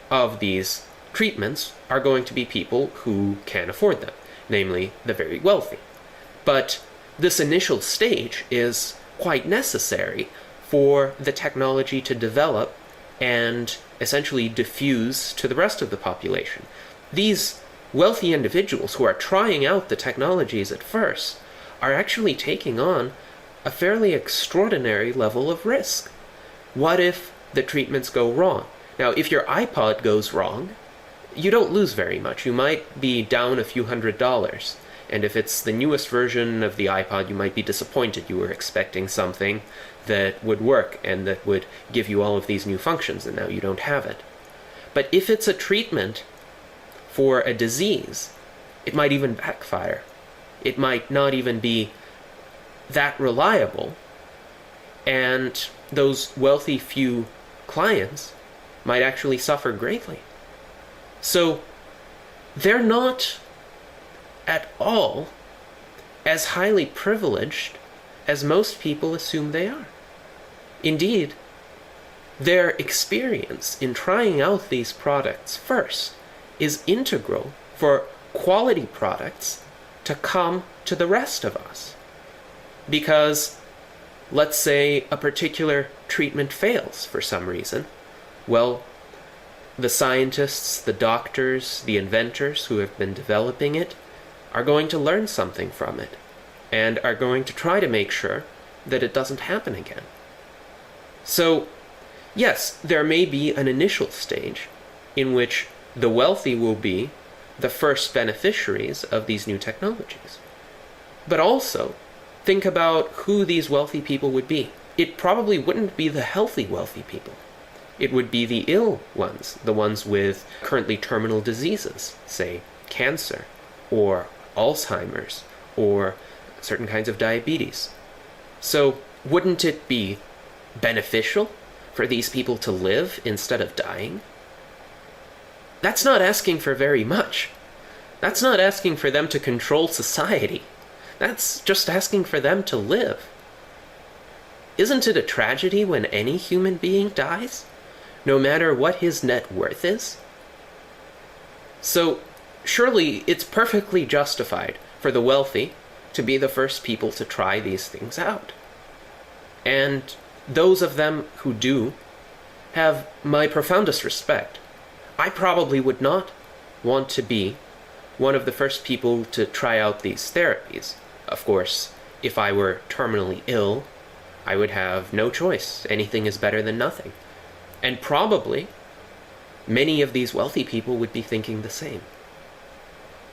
S2: of these treatments are going to be people who can afford them, namely the very wealthy. But this initial stage is quite necessary for the technology to develop and essentially diffuse to the rest of the population. These wealthy individuals who are trying out the technologies at first are actually taking on a fairly extraordinary level of risk. What if the treatments go wrong? Now, if your iPod goes wrong, you don't lose very much. You might be down a few $100s. And if it's the newest version of the iPod, you might be disappointed. You were expecting something that would work and that would give you all of these new functions, and now you don't have it. But if it's a treatment for a disease, it might even backfire. It might not even be that reliable, and those wealthy few clients might actually suffer greatly. So they're not at all as highly privileged as most people assume they are. Indeed, their experience in trying out these products first is integral for quality products to come to the rest of us. Because let's say a particular treatment fails for some reason, well, the scientists, the doctors, the inventors who have been developing it are going to learn something from it, and are going to try to make sure that it doesn't happen again. So, yes, there may be an initial stage in which the wealthy will be the first beneficiaries of these new technologies. But also, think about who these wealthy people would be. It probably wouldn't be the healthy wealthy people. It would be the ill ones, the ones with currently terminal diseases, say cancer, or Alzheimer's, or certain kinds of diabetes. So, wouldn't it be beneficial for these people to live instead of dying? That's not asking for very much. That's not asking for them to control society. That's just asking for them to live. Isn't it a tragedy when any human being dies, no matter what his net worth is? So, surely it's perfectly justified for the wealthy to be the first people to try these things out. And those of them who do have my profoundest respect. I probably would not want to be one of the first people to try out these therapies. Of course, if I were terminally ill, I would have no choice. Anything is better than nothing. And probably many of these wealthy people would be thinking the same.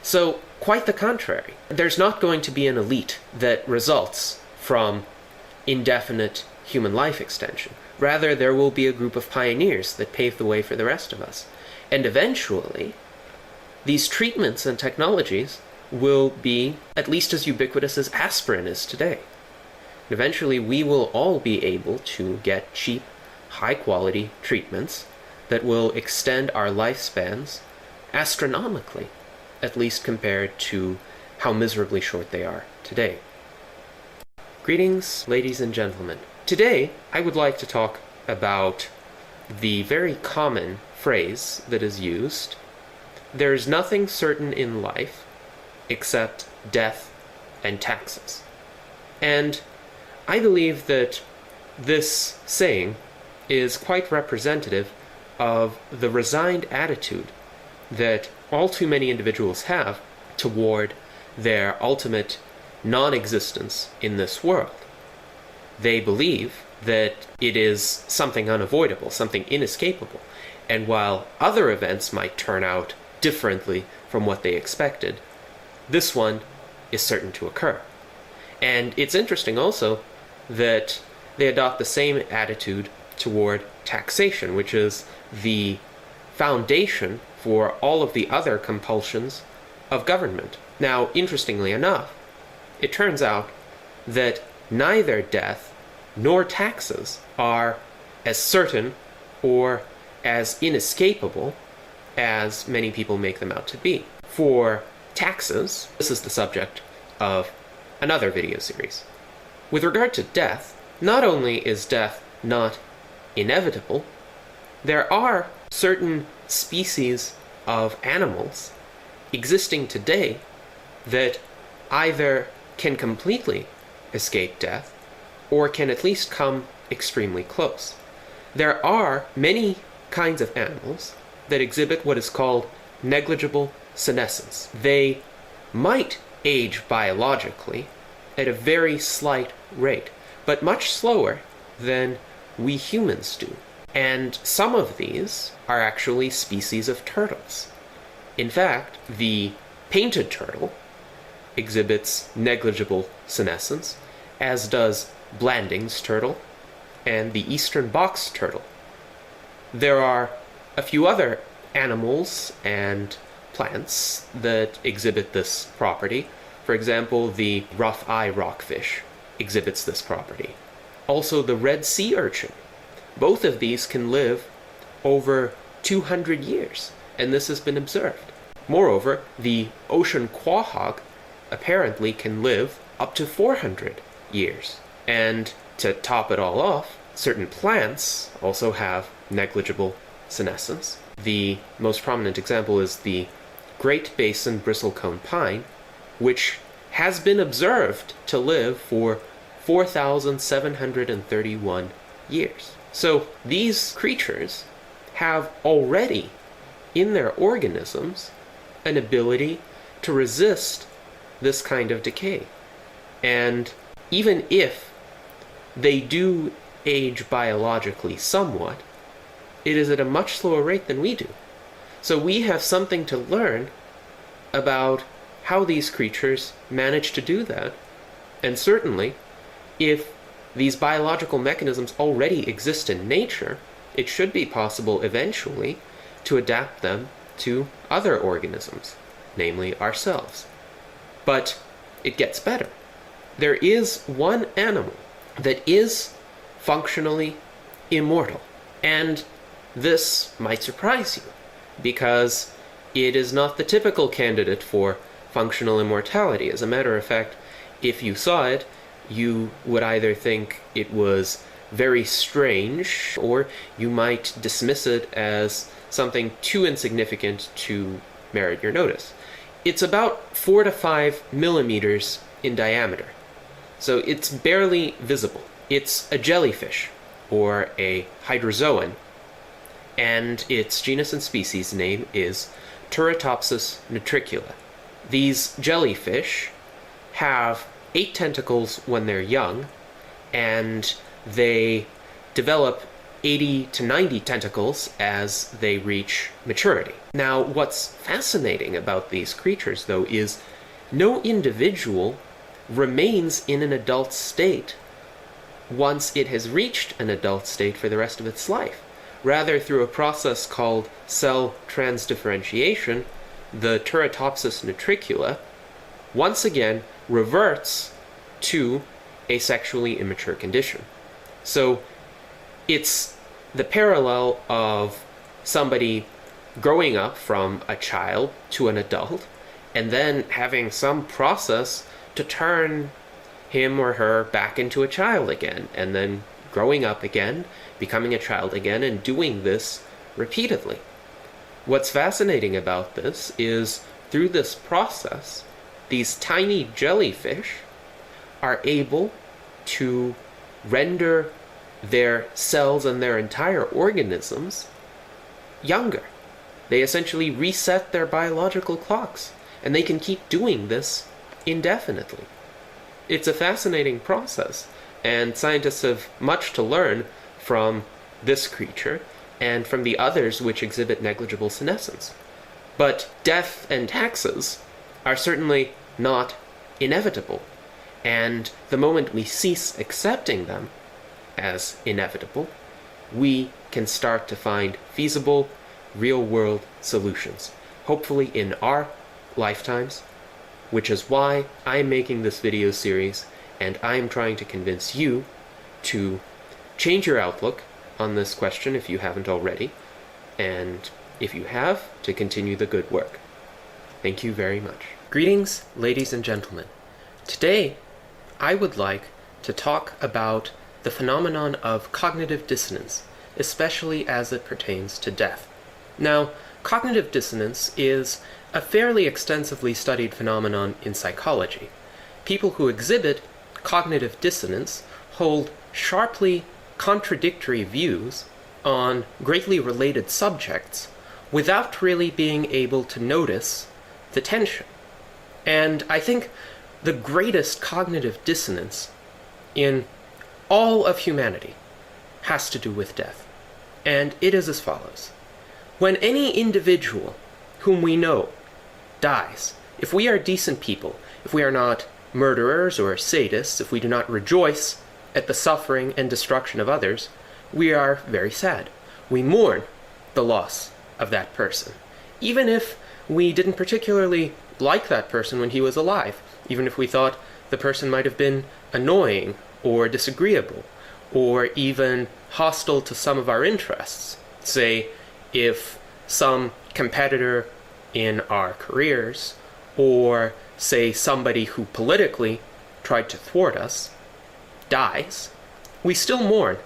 S2: So, quite the contrary. There's not going to be an elite that results from indefinite human life extension. Rather, there will be a group of pioneers that pave the way for the rest of us. And eventually, these treatments and technologies will be at least as ubiquitous as aspirin is today. And eventually, we will all be able to get cheap, high-quality treatments that will extend our lifespans astronomically, at least compared to how miserably short they are today. Greetings, ladies and gentlemen. Today, I would like to talk about the very common phrase that is used: there's nothing certain in life except death and taxes. And I believe that this saying is quite representative of the resigned attitude that all too many individuals have toward their ultimate non-existence in this world. They believe that it is something unavoidable, something inescapable, and while other events might turn out differently from what they expected, this one is certain to occur. And it's interesting also that they adopt the same attitude toward taxation, which is the foundation for all of the other compulsions of government. Now, interestingly enough, it turns out that neither death nor taxes are as certain or as inescapable as many people make them out to be. For taxes, this is the subject of another video series. With regard to death, not only is death not inevitable, there are certain species of animals existing today that either can completely escape death or can at least come extremely close. There are many kinds of animals that exhibit what is called negligible senescence. They might age biologically at a very slight rate, but much slower than we humans do. And some of these are actually species of turtles. In fact, the painted turtle exhibits negligible senescence, as does Blanding's turtle and the eastern box turtle. There are a few other animals and plants that exhibit this property. For example, the rough-eye rockfish exhibits this property. Also, the red sea urchin. Both of these can live over 200 years, and this has been observed. Moreover, the ocean quahog apparently can live up to 400 years. And to top it all off, certain plants also have negligible senescence. The most prominent example is the Great Basin bristlecone pine, which has been observed to live for 4,731 years. So these creatures have already in their organisms an ability to resist this kind of decay. And even if they do age biologically somewhat, it is at a much slower rate than we do. So we have something to learn about how these creatures manage to do that. And certainly, if these biological mechanisms already exist in nature, it should be possible eventually to adapt them to other organisms, namely ourselves. But it gets better. There is one animal that is functionally immortal. And this might surprise you, because it is not the typical candidate for functional immortality. As a matter of fact, if you saw it, you would either think it was very strange, or you might dismiss it as something too insignificant to merit your notice. It's about 4 to 5 millimeters in diameter, so it's barely visible. It's a jellyfish, or a hydrozoan, and its genus and species name is Turritopsis nutricula. These jellyfish have 8 tentacles when they're young, and they develop 80 to 90 tentacles as they reach maturity. Now, what's fascinating about these creatures, though, is no individual remains in an adult state once it has reached an adult state for the rest of its life. Rather, through a process called cell transdifferentiation, the Turritopsis nutricula once again reverts to a sexually immature condition. So it's the parallel of somebody growing up from a child to an adult and then having some process to turn him or her back into a child again, and then growing up again, becoming a child again, and doing this repeatedly. What's fascinating about this is, through this process, these tiny jellyfish are able to render their cells and their entire organisms younger. They essentially reset their biological clocks, and they can keep doing this indefinitely. It's a fascinating process, and scientists have much to learn from this creature and from the others which exhibit negligible senescence. But death and taxes are certainly not inevitable, and the moment we cease accepting them as inevitable, we can start to find feasible, real-world solutions, hopefully in our lifetimes, which is why I'm making this video series, and I'm trying to convince you to change your outlook on this question if you haven't already, and if you have, to continue the good work. Thank you very much. Greetings, ladies and gentlemen. Today, I would like to talk about the phenomenon of cognitive dissonance, especially as it pertains to death. Now, cognitive dissonance is a fairly extensively studied phenomenon in psychology. People who exhibit cognitive dissonance hold sharply contradictory views on greatly related subjects without really being able to notice the tension. And I think the greatest cognitive dissonance in all of humanity has to do with death. And it is as follows. When any individual whom we know dies, if we are decent people, if we are not murderers or sadists, if we do not rejoice at the suffering and destruction of others, we are very sad. We mourn the loss of that person, even if we didn't particularly like that person when he was alive, even if we thought the person might have been annoying or disagreeable, or even hostile to some of our interests. Say, if some competitor in our careers, or say somebody who politically tried to thwart us, dies, we still mourn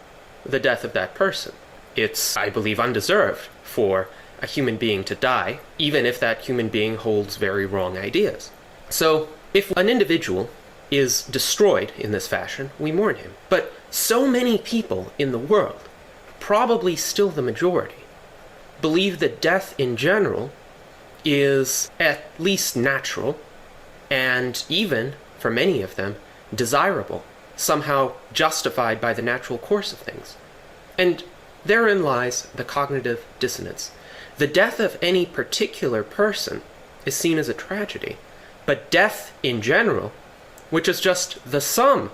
S2: the death of that person. It's, I believe, undeserved for a human being to die, even if that human being holds very wrong ideas. So, if an individual is destroyed in this fashion, we mourn him. But so many people in the world, probably still the majority, believe that death in general is at least natural, and even, for many of them, desirable, somehow justified by the natural course of things. And therein lies the cognitive dissonance. The death of any particular person is seen as a tragedy, but death in general, which is just the sum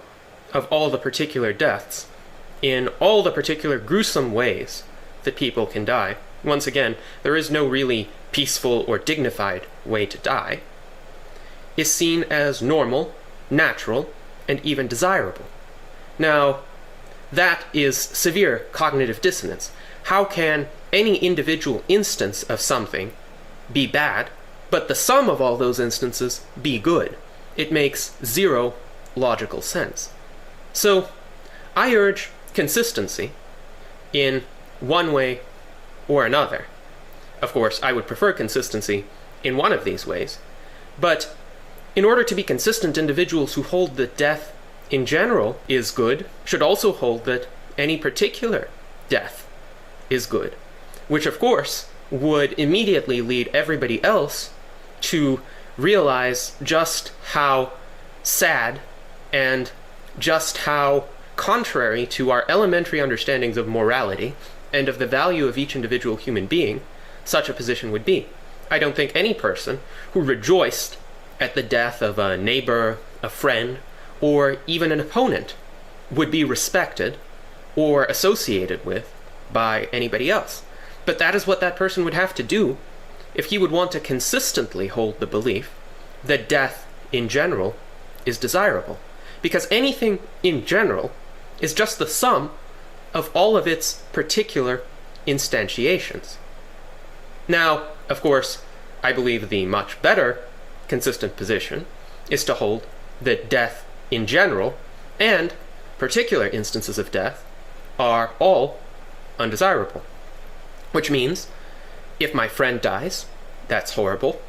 S2: of all the particular deaths, in all the particular gruesome ways that people can die, once again, there is no really peaceful or dignified way to die, is seen as normal, natural, and even desirable. Now, that is severe cognitive dissonance. How can any individual instance of something be bad, but the sum of all those instances be good. It makes zero logical sense. So I urge consistency in one way or another. Of course, I would prefer consistency in one of these ways, but in order to be consistent, individuals who hold that death in general is good should also hold that any particular death is good, which of course would immediately lead everybody else to realize just how sad and just how contrary to our elementary understandings of morality and of the value of each individual human being such a position would be. I don't think any person who rejoiced at the death of a neighbor, a friend, or even an opponent would be respected or associated with by anybody else. But that is what that person would have to do if he would want to consistently hold the belief that death in general is desirable. Because anything in general is just the sum of all of its particular instantiations. Now, of course, I believe the much better consistent position is to hold that death in general and particular instances of death are all undesirable. Which means, if my friend dies, that's horrible.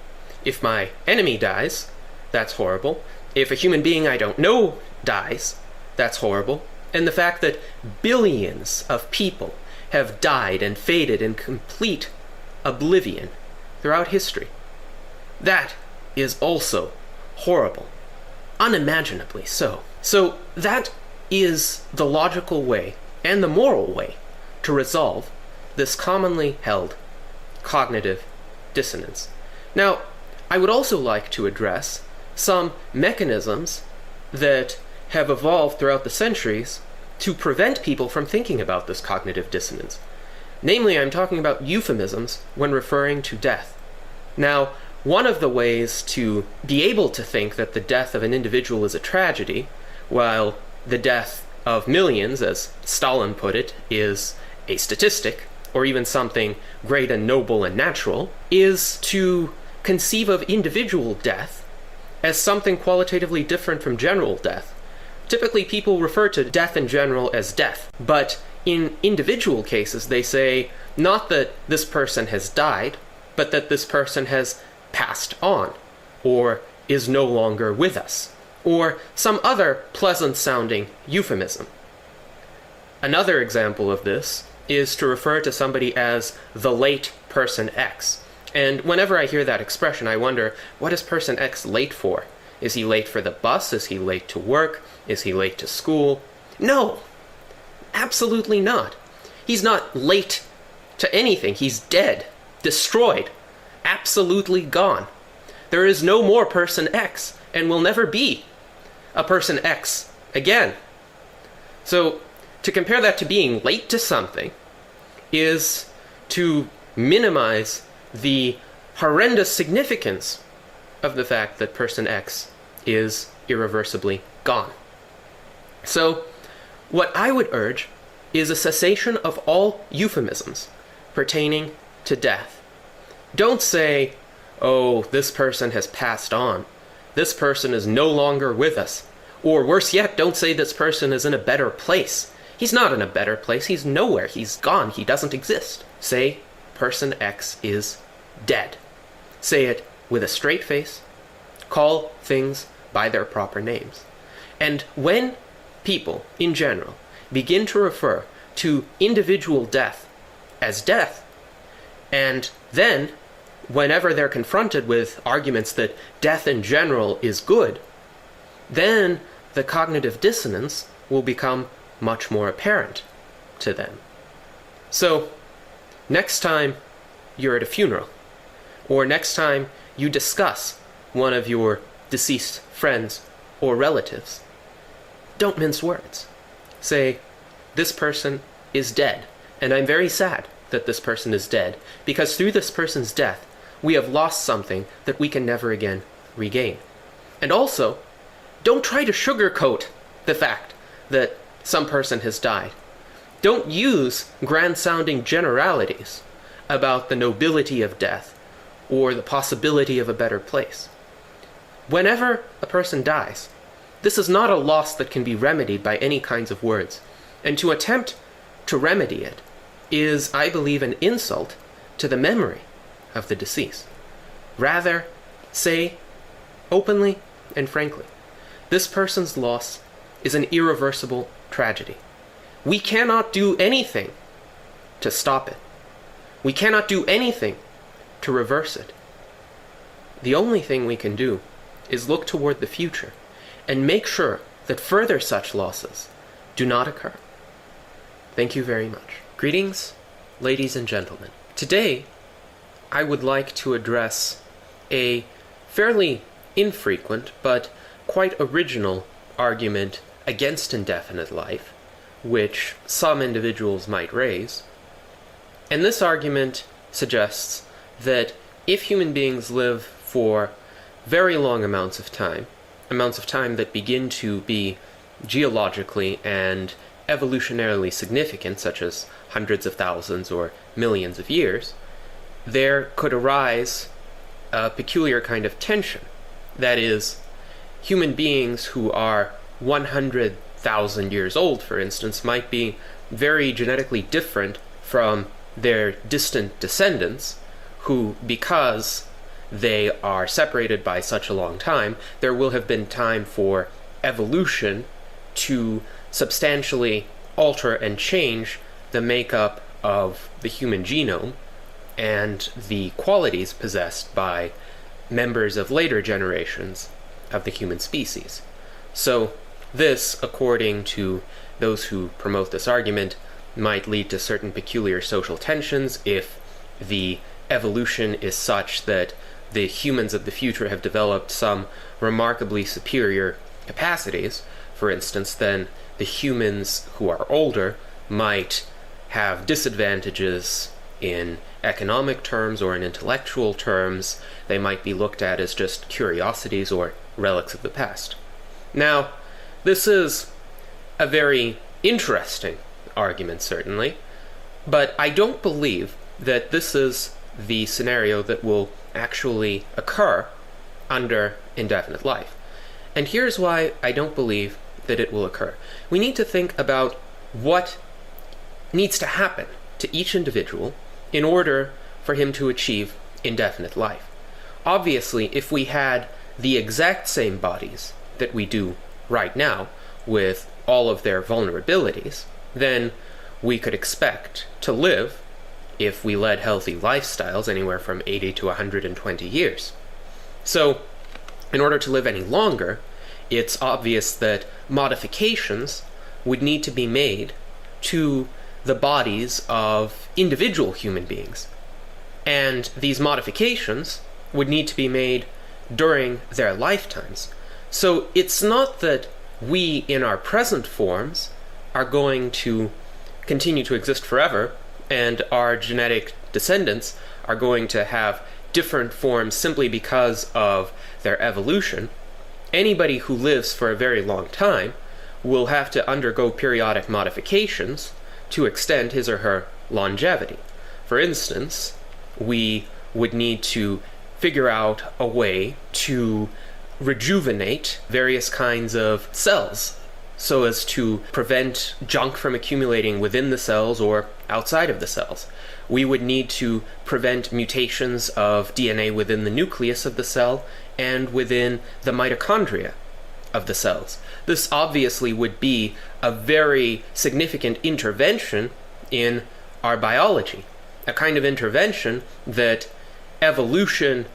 S2: If my enemy dies, that's horrible. If a human being I don't know dies, that's horrible. And the fact that billions of people have died and faded in complete oblivion throughout history, that is also horrible. Unimaginably so. So that is the logical way and the moral way to resolve this commonly held cognitive dissonance. Now, I would also like to address some mechanisms that have evolved throughout the centuries to prevent people from thinking about this cognitive dissonance. Namely, I'm talking about euphemisms when referring to death. Now, one of the ways to be able to think that the death of an individual is a tragedy, while the death of millions, as Stalin put it, is a statistic, or even something great and noble and natural, is to conceive of individual death as something qualitatively different from general death. Typically, people refer to death in general as death, but in individual cases, they say not that this person has died, but that this person has passed on, or is no longer with us, or some other pleasant-sounding euphemism. Another example of this is to refer to somebody as the late person X. And whenever I hear that expression, I wonder, what is person X late for? Is he late for the bus? Is he late to work? Is he late to school? No! Absolutely not. He's not late to anything. He's dead. Destroyed. Absolutely gone. There is no more person X, and will never be a person X again. So, to compare that to being late to something is to minimize the horrendous significance of the fact that person X is irreversibly gone. So, what I would urge is a cessation of all euphemisms pertaining to death. Don't say, oh, this person has passed on. This person is no longer with us. Or worse yet, don't say this person is in a better place. He's not in a better place. He's nowhere. He's gone. He doesn't exist. Say, person X is dead. Say it with a straight face. Call things by their proper names. And when people, in general, begin to refer to individual death as death, and then, whenever they're confronted with arguments that death in general is good, then the cognitive dissonance will become much more apparent to them. So, next time you're at a funeral, or next time you discuss one of your deceased friends or relatives, don't mince words. Say, this person is dead, and I'm very sad that this person is dead, because through this person's death, we have lost something that we can never again regain. And also, don't try to sugarcoat the fact that some person has died. Don't use grand-sounding generalities about the nobility of death, or the possibility of a better place. Whenever a person dies, this is not a loss that can be remedied by any kinds of words, and to attempt to remedy it is, I believe, an insult to the memory of the deceased. Rather, say openly and frankly, this person's loss is an irreversible tragedy. We cannot do anything to stop it. We cannot do anything to reverse it. The only thing we can do is look toward the future and make sure that further such losses do not occur. Thank you very much. Greetings, ladies and gentlemen. Today, I would like to address a fairly infrequent but quite original argument against indefinite life, which some individuals might raise. And this argument suggests that if human beings live for very long amounts of time that begin to be geologically and evolutionarily significant, such as hundreds of thousands or millions of years, there could arise a peculiar kind of tension. That is, human beings who are 100,000 years old, for instance, might be very genetically different from their distant descendants, who, because they are separated by such a long time, there will have been time for evolution to substantially alter and change the makeup of the human genome and the qualities possessed by members of later generations of the human species. So this, according to those who promote this argument, might lead to certain peculiar social tensions if the evolution is such that the humans of the future have developed some remarkably superior capacities. For instance, then the humans who are older might have disadvantages in economic terms or in intellectual terms. They might be looked at as just curiosities or relics of the past. Now, this is a very interesting argument, certainly, but I don't believe that this is the scenario that will actually occur under indefinite life. And here's why I don't believe that it will occur. We need to think about what needs to happen to each individual in order for him to achieve indefinite life. Obviously, if we had the exact same bodies that we do right now, with all of their vulnerabilities, then we could expect to live, if we led healthy lifestyles, anywhere from 80 to 120 years. So, in order to live any longer, it's obvious that modifications would need to be made to the bodies of individual human beings. And these modifications would need to be made during their lifetimes. So it's not that we, in our present forms, are going to continue to exist forever, and our genetic descendants are going to have different forms simply because of their evolution. Anybody who lives for a very long time will have to undergo periodic modifications to extend his or her longevity. For instance, we would need to figure out a way to rejuvenate various kinds of cells so as to prevent junk from accumulating within the cells or outside of the cells. We would need to prevent mutations of DNA within the nucleus of the cell and within the mitochondria of the cells. This obviously would be a very significant intervention in our biology, a kind of intervention that evolution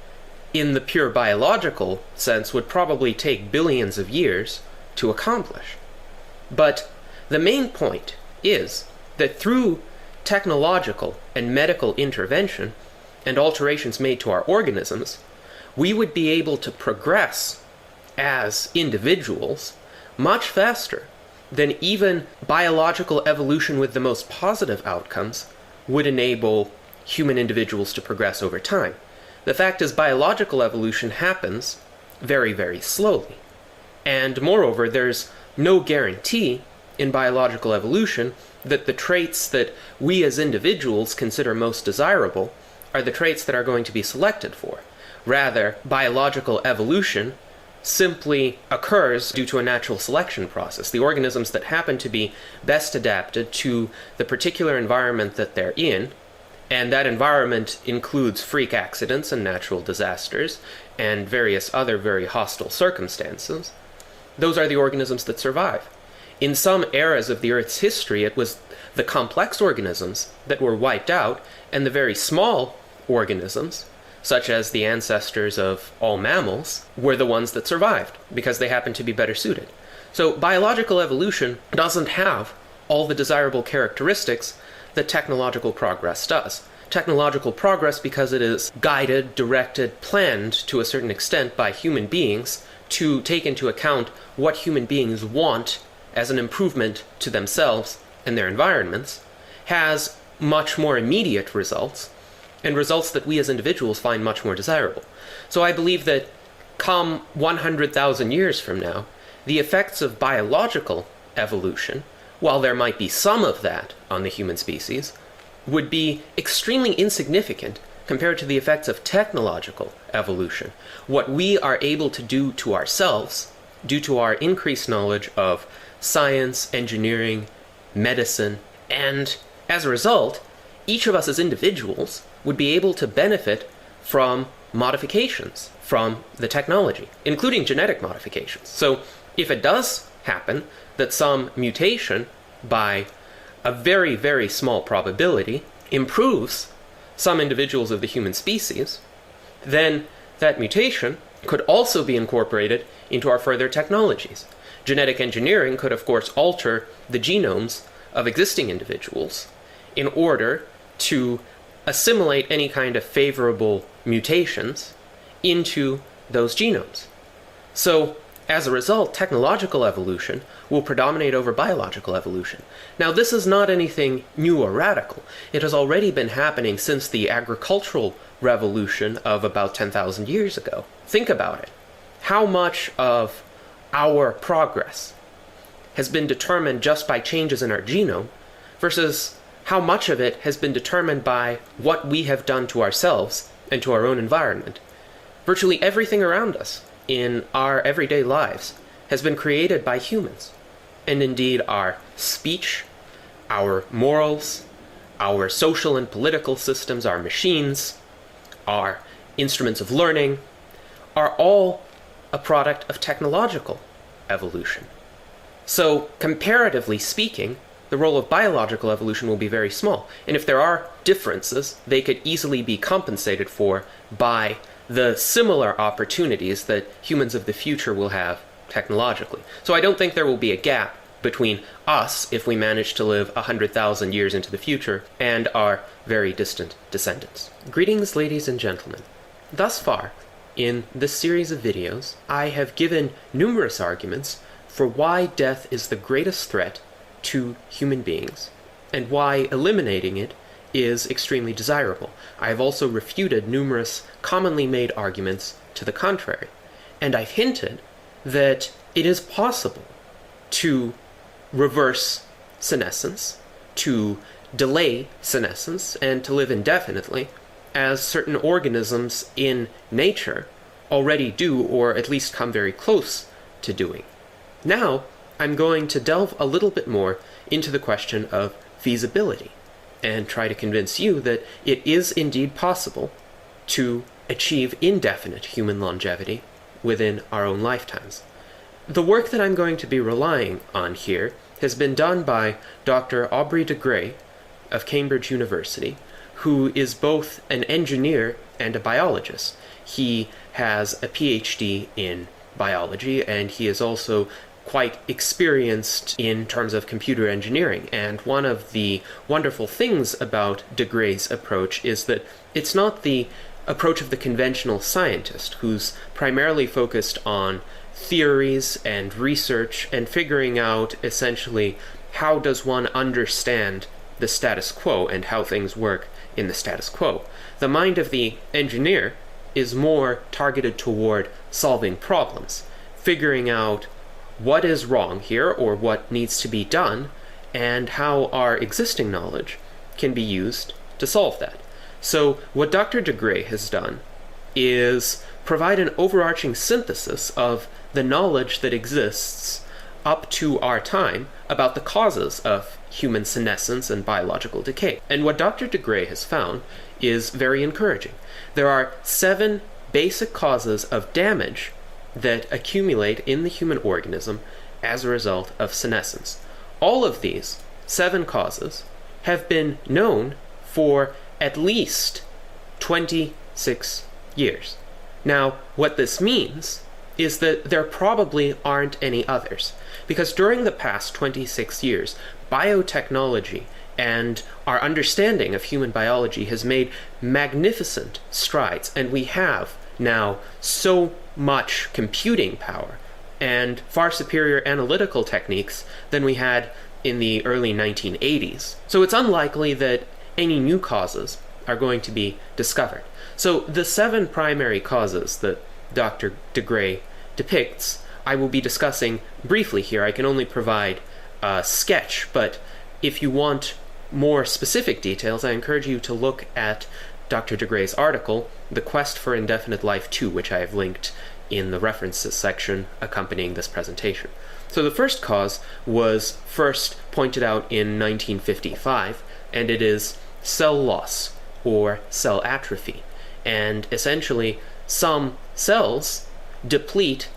S2: in the pure biological sense would probably take billions of years to accomplish. But the main point is that through technological and medical intervention and alterations made to our organisms, we would be able to progress as individuals much faster than even biological evolution with the most positive outcomes would enable human individuals to progress over time. The fact is, biological evolution happens very, very slowly. And moreover, there's no guarantee in biological evolution that the traits that we as individuals consider most desirable are the traits that are going to be selected for. Rather, biological evolution simply occurs due to a natural selection process. The organisms that happen to be best adapted to the particular environment that they're in, and that environment includes freak accidents and natural disasters and various other very hostile circumstances, those are the organisms that survive. In some eras of the Earth's history, it was the complex organisms that were wiped out, and the very small organisms, such as the ancestors of all mammals, were the ones that survived, because they happened to be better suited. So biological evolution doesn't have all the desirable characteristics that technological progress does. Technological progress, because it is guided, directed, planned to a certain extent by human beings to take into account what human beings want as an improvement to themselves and their environments, has much more immediate results, and results that we as individuals find much more desirable. So I believe that come 100,000 years from now, the effects of biological evolution, while there might be some of that on the human species, would be extremely insignificant compared to the effects of technological evolution. What we are able to do to ourselves, due to our increased knowledge of science, engineering, medicine, and as a result, each of us as individuals would be able to benefit from modifications from the technology, including genetic modifications. So if it does happen that some mutation, by a very, very small probability, improves some individuals of the human species, then that mutation could also be incorporated into our further technologies. Genetic engineering could, of course, alter the genomes of existing individuals in order to assimilate any kind of favorable mutations into those genomes. So, as a result, technological evolution will predominate over biological evolution. Now, this is not anything new or radical. It has already been happening since the agricultural revolution of about 10,000 years ago. Think about it. How much of our progress has been determined just by changes in our genome versus how much of it has been determined by what we have done to ourselves and to our own environment. Virtually everything around us in our everyday lives has been created by humans. And indeed, our speech, our morals, our social and political systems, our machines, our instruments of learning, are all a product of technological evolution. So, comparatively speaking, the role of biological evolution will be very small. And if there are differences, they could easily be compensated for by the similar opportunities that humans of the future will have technologically. So I don't think there will be a gap between us, if we manage to live 100,000 years into the future, and our very distant descendants. Greetings, ladies and gentlemen. Thus far, in this series of videos, I have given numerous arguments for why death is the greatest threat to human beings, and why eliminating it is extremely desirable. I have also refuted numerous commonly made arguments to the contrary, and I've hinted that it is possible to reverse senescence, to delay senescence, and to live indefinitely, as certain organisms in nature already do, or at least come very close to doing. Now, I'm going to delve a little bit more into the question of feasibility, and try to convince you that it is indeed possible to achieve indefinite human longevity within our own lifetimes. The work that I'm going to be relying on here has been done by Dr. Aubrey de Grey of Cambridge University, who is both an engineer and a biologist. He has a PhD in biology, and he is also quite experienced in terms of computer engineering. And one of the wonderful things about de Grey's approach is that it's not the approach of the conventional scientist, who's primarily focused on theories and research and figuring out essentially how does one understand the status quo and how things work in the status quo. The mind of the engineer is more targeted toward solving problems, figuring out what is wrong here or what needs to be done, and how our existing knowledge can be used to solve that. So what Dr. Degrey has done is provide an overarching synthesis of the knowledge that exists up to our time about the causes of human senescence and biological decay. And what Dr. Degrey has found is very encouraging. There are 7 basic causes of damage that accumulate in the human organism as a result of senescence. All of these 7 causes have been known for at least 26 years. Now, what this means is that there probably aren't any others, because during the past 26 years, biotechnology and our understanding of human biology has made magnificent strides, and we have now so much computing power and far superior analytical techniques than we had in the early 1980s. So it's unlikely that any new causes are going to be discovered. So the 7 primary causes that Dr. Degrey depicts, I will be discussing briefly here. I can only provide a sketch, but if you want more specific details, I encourage you to look at Dr. Degrey's article, The Quest for Indefinite Life II, which I have linked in the references section accompanying this presentation. So the first cause was first pointed out in 1955, and it is cell loss or cell atrophy. And essentially, some cells deplete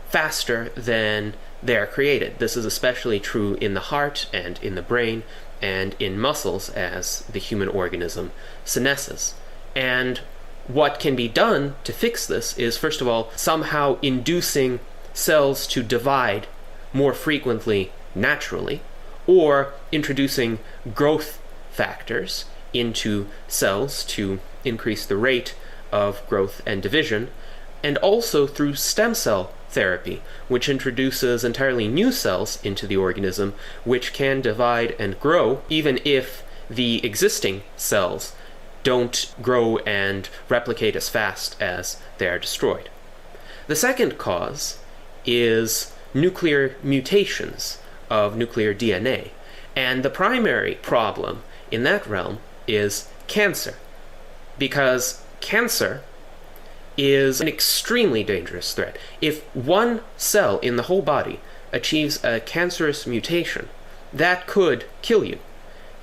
S2: faster than they are created. This is especially true in the heart and in the brain and in muscles as the human organism senesces. And what can be done to fix this is, first of all, somehow inducing cells to divide more frequently naturally, or introducing growth factors into cells to increase the rate of growth and division, and also through stem cell therapy, which introduces entirely new cells into the organism, which can divide and grow even if the existing cells don't grow and replicate as fast as they are destroyed. The second cause is nuclear mutations of nuclear DNA, and the primary problem in that realm is cancer, because cancer is an extremely dangerous threat. If one cell in the whole body achieves a cancerous mutation, that could kill you.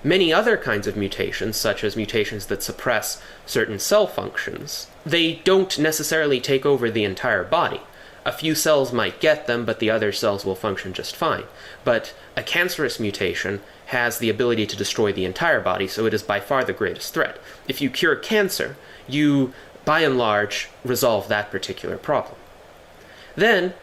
S2: Many other kinds of mutations, such as mutations that suppress certain cell functions, they don't necessarily take over the entire body. A few cells might get them, but the other cells will function just fine. But a cancerous mutation has the ability to destroy the entire body, so it is by far the greatest threat. If you cure cancer, you, by and large, resolve that particular problem. Then,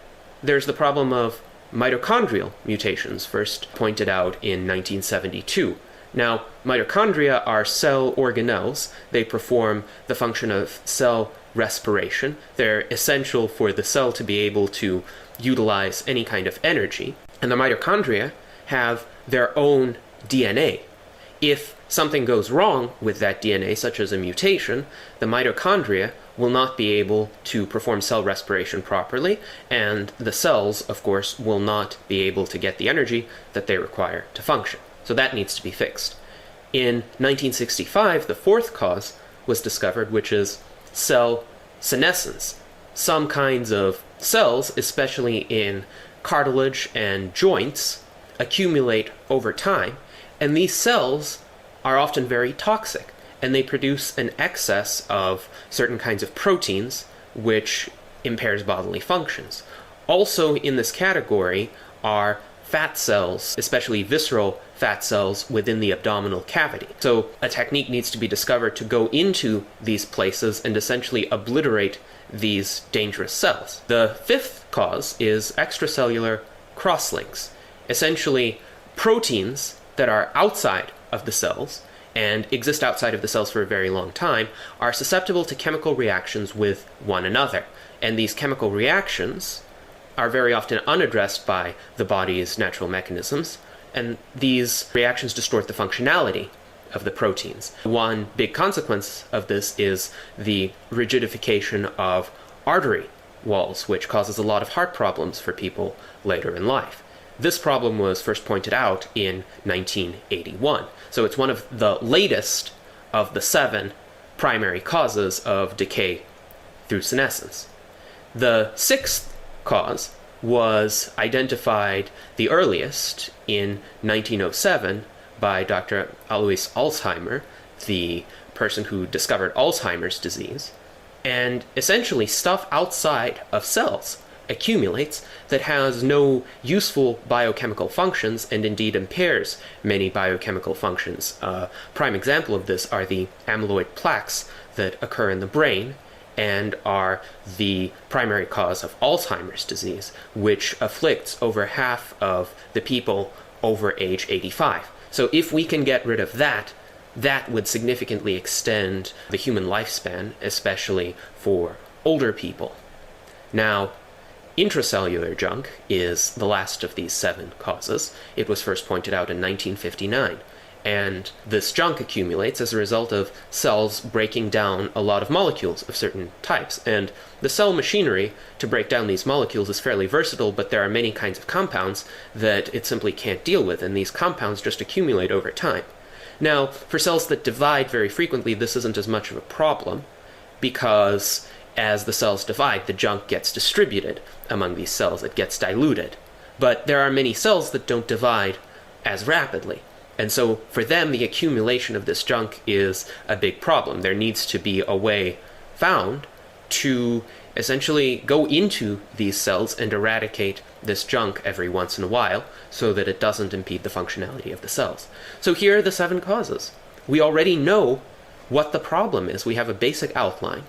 S2: there's the problem of mitochondrial mutations, first pointed out in 1972. Now, mitochondria are cell organelles. They perform the function of cell respiration. They're essential for the cell to be able to utilize any kind of energy. And the mitochondria have their own DNA. If something goes wrong with that DNA, such as a mutation, the mitochondria will not be able to perform cell respiration properly, and the cells, of course, will not be able to get the energy that they require to function. So that needs to be fixed. In 1965, the fourth cause was discovered, which is cell senescence. Some kinds of cells, especially in cartilage and joints, accumulate over time, and these cells are often very toxic, and they produce an excess of certain kinds of proteins, which impairs bodily functions. Also in this category are fat cells, especially visceral fat cells within the abdominal cavity. So a technique needs to be discovered to go into these places and essentially obliterate these dangerous cells. The fifth cause is extracellular crosslinks. Essentially, proteins that are outside of the cells and exist outside of the cells for a very long time are susceptible to chemical reactions with one another. And these chemical reactions are very often unaddressed by the body's natural mechanisms, and these reactions distort the functionality of the proteins. One big consequence of this is the rigidification of artery walls, which causes a lot of heart problems for people later in life. This problem was first pointed out in 1981, so it's one of the latest of the 7 primary causes of decay through senescence. The sixth cause was identified the earliest in 1907 by Dr. Alois Alzheimer, the person who discovered Alzheimer's disease, and essentially stuff outside of cells accumulates that has no useful biochemical functions and indeed impairs many biochemical functions. A prime example of this are the amyloid plaques that occur in the brain and are the primary cause of Alzheimer's disease, which afflicts over half of the people over age 85. So if we can get rid of that, that would significantly extend the human lifespan, especially for older people. Now, intracellular junk is the last of these 7 causes. It was first pointed out in 1959. And this junk accumulates as a result of cells breaking down a lot of molecules of certain types. And the cell machinery to break down these molecules is fairly versatile, but there are many kinds of compounds that it simply can't deal with, and these compounds just accumulate over time. Now, for cells that divide very frequently, this isn't as much of a problem, because as the cells divide, the junk gets distributed among these cells. It gets diluted. But there are many cells that don't divide as rapidly. And so for them, the accumulation of this junk is a big problem. There needs to be a way found to essentially go into these cells and eradicate this junk every once in a while so that it doesn't impede the functionality of the cells. So here are the 7 causes. We already know what the problem is. We have a basic outline.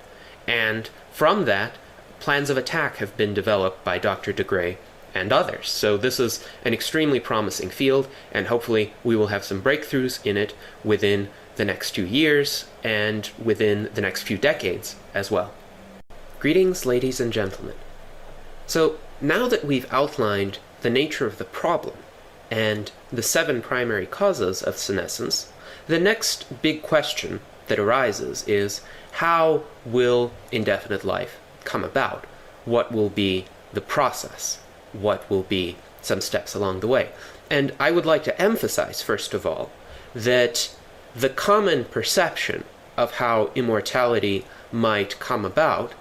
S2: And from that, plans of attack have been developed by Dr. de Grey and others. So this is an extremely promising field, and hopefully we will have some breakthroughs in it within the next few years and within the next few decades as well. Greetings, ladies and gentlemen. So now that we've outlined the nature of the problem and the 7 primary causes of senescence, the next big question that arises is, how will indefinite life come about? What will be the process? What will be some steps along the way? And I would like to emphasize, first of all, that the common perception of how immortality might come about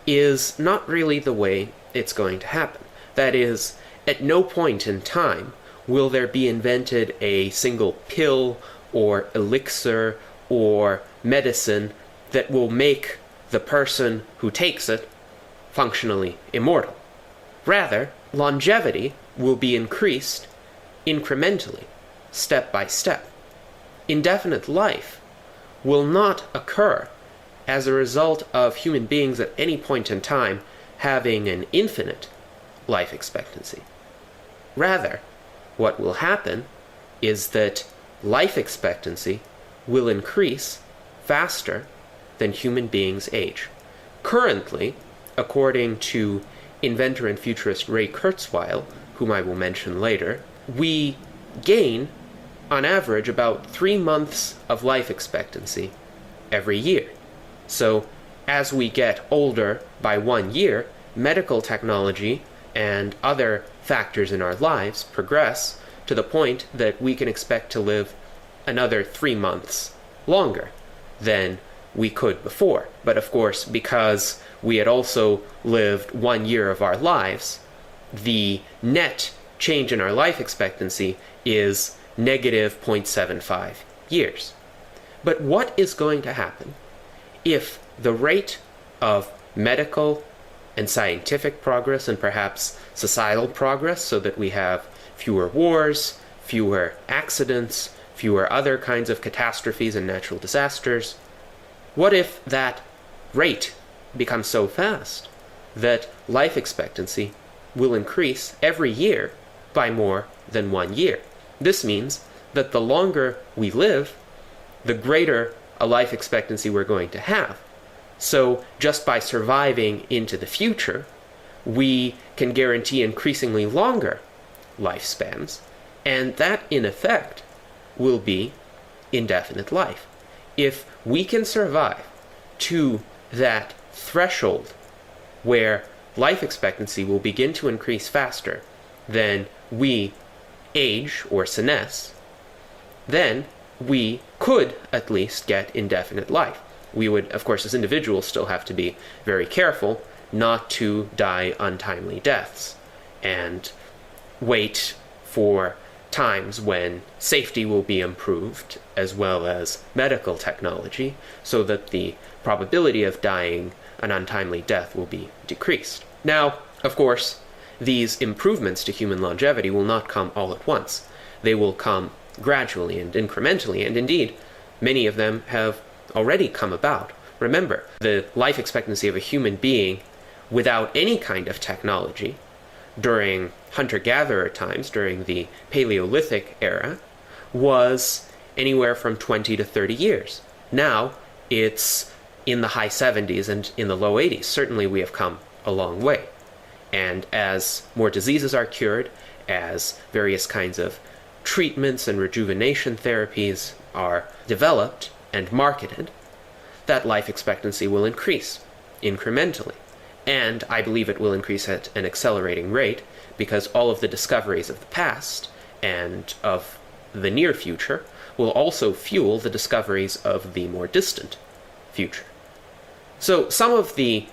S2: is not really the way it's going to happen. That is, at no point in time will there be invented a single pill or elixir or medicine that will make the person who takes it functionally immortal. Rather, longevity will be increased incrementally, step by step. Indefinite life will not occur as a result of human beings at any point in time having an infinite life expectancy. Rather, what will happen is that life expectancy will increase faster than human beings age. Currently, according to inventor and futurist Ray Kurzweil, whom I will mention later, we gain, on average, about 3 months of life expectancy every year. So, as we get older by 1 year, medical technology and other factors in our lives progress to the point that we can expect to live another 3 months longer than we could before. But of course, because we had also lived 1 year of our lives, the net change in our life expectancy is negative 0.75 years. But what is going to happen if the rate of medical and scientific progress and perhaps societal progress, so that we have fewer wars, fewer accidents, fewer other kinds of catastrophes and natural disasters, what if that rate becomes so fast that life expectancy will increase every year by more than 1 year? This means that the longer we live, the greater a life expectancy we're going to have. So just by surviving into the future, we can guarantee increasingly longer lifespans, and that in effect will be indefinite life. If we can survive to that threshold where life expectancy will begin to increase faster than we age or senesce, then we could at least get indefinite life. we would, of course, as individuals, still have to be very careful not to die untimely deaths, and wait for times when safety will be improved, as well as medical technology, so that the probability of dying an untimely death will be decreased. Now, of course, these improvements to human longevity will not come all at once. They will come gradually and incrementally, and indeed, many of them have already come about. Remember, the life expectancy of a human being without any kind of technology during hunter-gatherer times, during the Paleolithic era, was anywhere from 20 to 30 years. Now, it's in the high 70s and in the low 80s. Certainly we have come a long way. And as more diseases are cured, as various kinds of treatments and rejuvenation therapies are developed and marketed, that life expectancy will increase incrementally. And I believe it will increase at an accelerating rate, because all of the discoveries of the past and of the near future will also fuel the discoveries of the more distant future. So some of the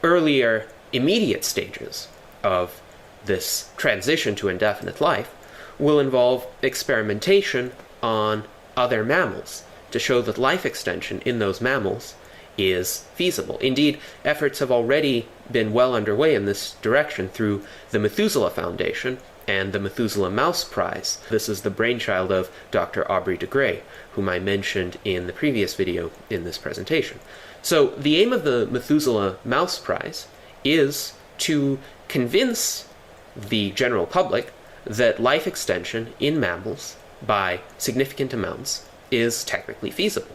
S2: earlier immediate stages of this transition to indefinite life will involve experimentation on other mammals to show that life extension in those mammals is feasible. Indeed, efforts have already been well underway in this direction through the Methuselah Foundation and the Methuselah Mouse Prize. This is the brainchild of Dr. Aubrey de Grey, whom I mentioned in the previous video in this presentation. So the aim of the Methuselah Mouse Prize is to convince the general public that life extension in mammals by significant amounts is technically feasible.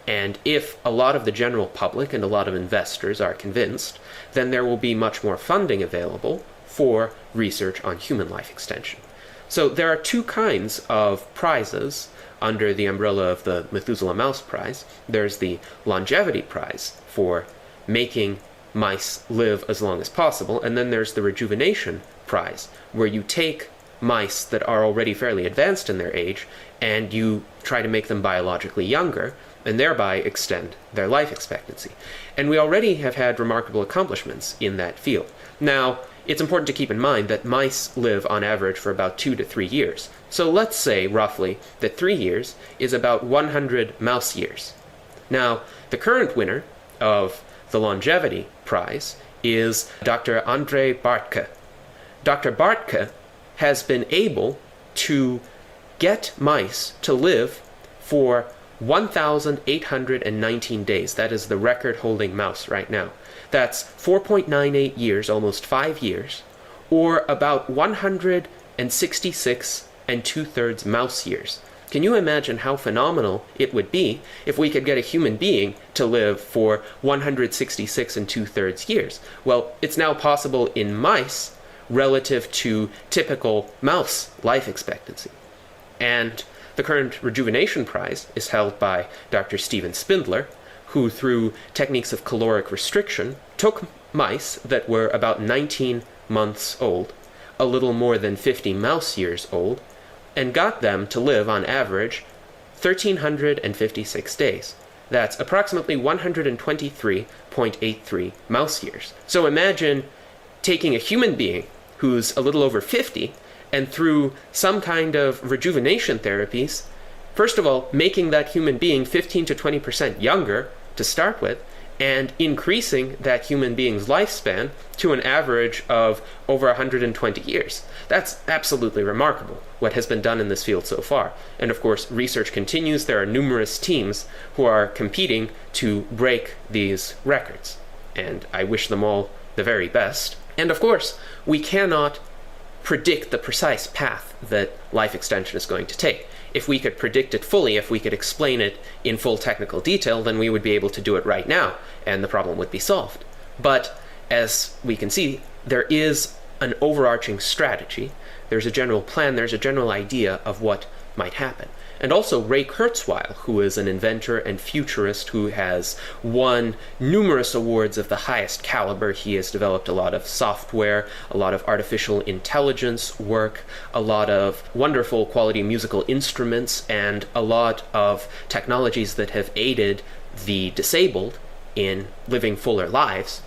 S2: And if a lot of the general public and a lot of investors are convinced, then there will be much more funding available for research on human life extension. So there are two kinds of prizes under the umbrella of the Methuselah Mouse Prize. There's the Longevity Prize for making mice live as long as possible, and then there's the Rejuvenation Prize, where you take mice that are already fairly advanced in their age and you try to make them biologically younger, and thereby extend their life expectancy. And we already have had remarkable accomplishments in that field. Now, it's important to keep in mind that mice live on average for about 2 to 3 years. So let's say, roughly, that 3 years is about 100 mouse years. Now, the current winner of the Longevity Prize is Dr. Andrei Bartka. Dr. Bartka has been able to get mice to live for 1,819 days. That is the record-holding mouse right now. That's 4.98 years, almost 5 years, or about 166 2/3 mouse years. Can you imagine how phenomenal it would be if we could get a human being to live for 166 2/3 years? Well, it's now possible in mice relative to typical mouse life expectancy. And the current Rejuvenation Prize is held by Dr. Steven Spindler, who, through techniques of caloric restriction, took mice that were about 19 months old, a little more than 50 mouse years old, and got them to live on average 1,356 days. That's approximately 123.83 mouse years. So imagine taking a human being who's a little over 50, and through some kind of rejuvenation therapies, first of all, making that human being 15 to 20% younger to start with, and increasing that human being's lifespan to an average of over 120 years. That's absolutely remarkable, what has been done in this field so far. And of course, research continues. There are numerous teams who are competing to break these records, and I wish them all the very best. And of course, we cannot predict the precise path that life extension is going to take. If we could predict it fully, if we could explain it in full technical detail, then we would be able to do it right now, and the problem would be solved. But as we can see, there is an overarching strategy. There's a general plan, there's a general idea of what might happen. And also Ray Kurzweil, who is an inventor and futurist who has won numerous awards of the highest caliber. He has developed a lot of software, a lot of artificial intelligence work, a lot of wonderful quality musical instruments, and a lot of technologies that have aided the disabled in living fuller lives.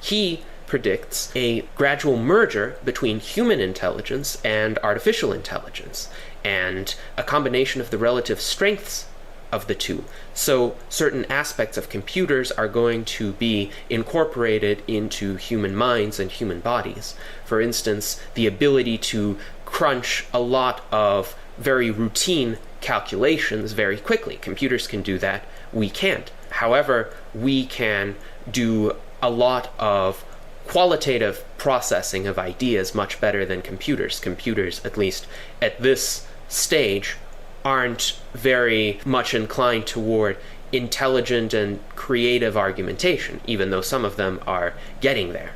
S2: He predicts a gradual merger between human intelligence and artificial intelligence, and a combination of the relative strengths of the two. So certain aspects of computers are going to be incorporated into human minds and human bodies. For instance, the ability to crunch a lot of very routine calculations very quickly. Computers can do that, we can't. However, we can do a lot of qualitative processing of ideas much better than computers. Computers, at least at this stage, aren't very much inclined toward intelligent and creative argumentation, even though some of them are getting there.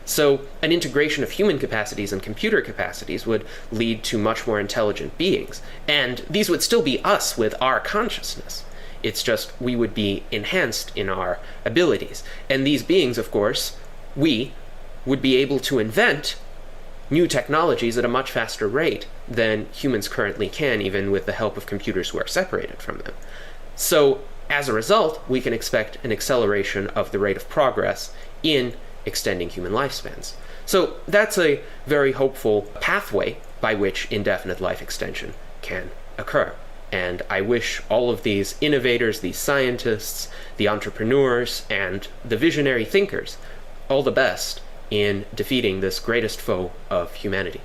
S2: So an integration of human capacities and computer capacities would lead to much more intelligent beings, and these would still be us with our consciousness. It's just we would be enhanced in our abilities. And these beings, of course, we would be able to invent new technologies at a much faster rate than humans currently can, even with the help of computers who are separated from them. So, as a result, we can expect an acceleration of the rate of progress in extending human lifespans. So, that's a very hopeful pathway by which indefinite life extension can occur. And I wish all of these innovators, these scientists, the entrepreneurs, and the visionary thinkers all the best in defeating this greatest foe of humanity.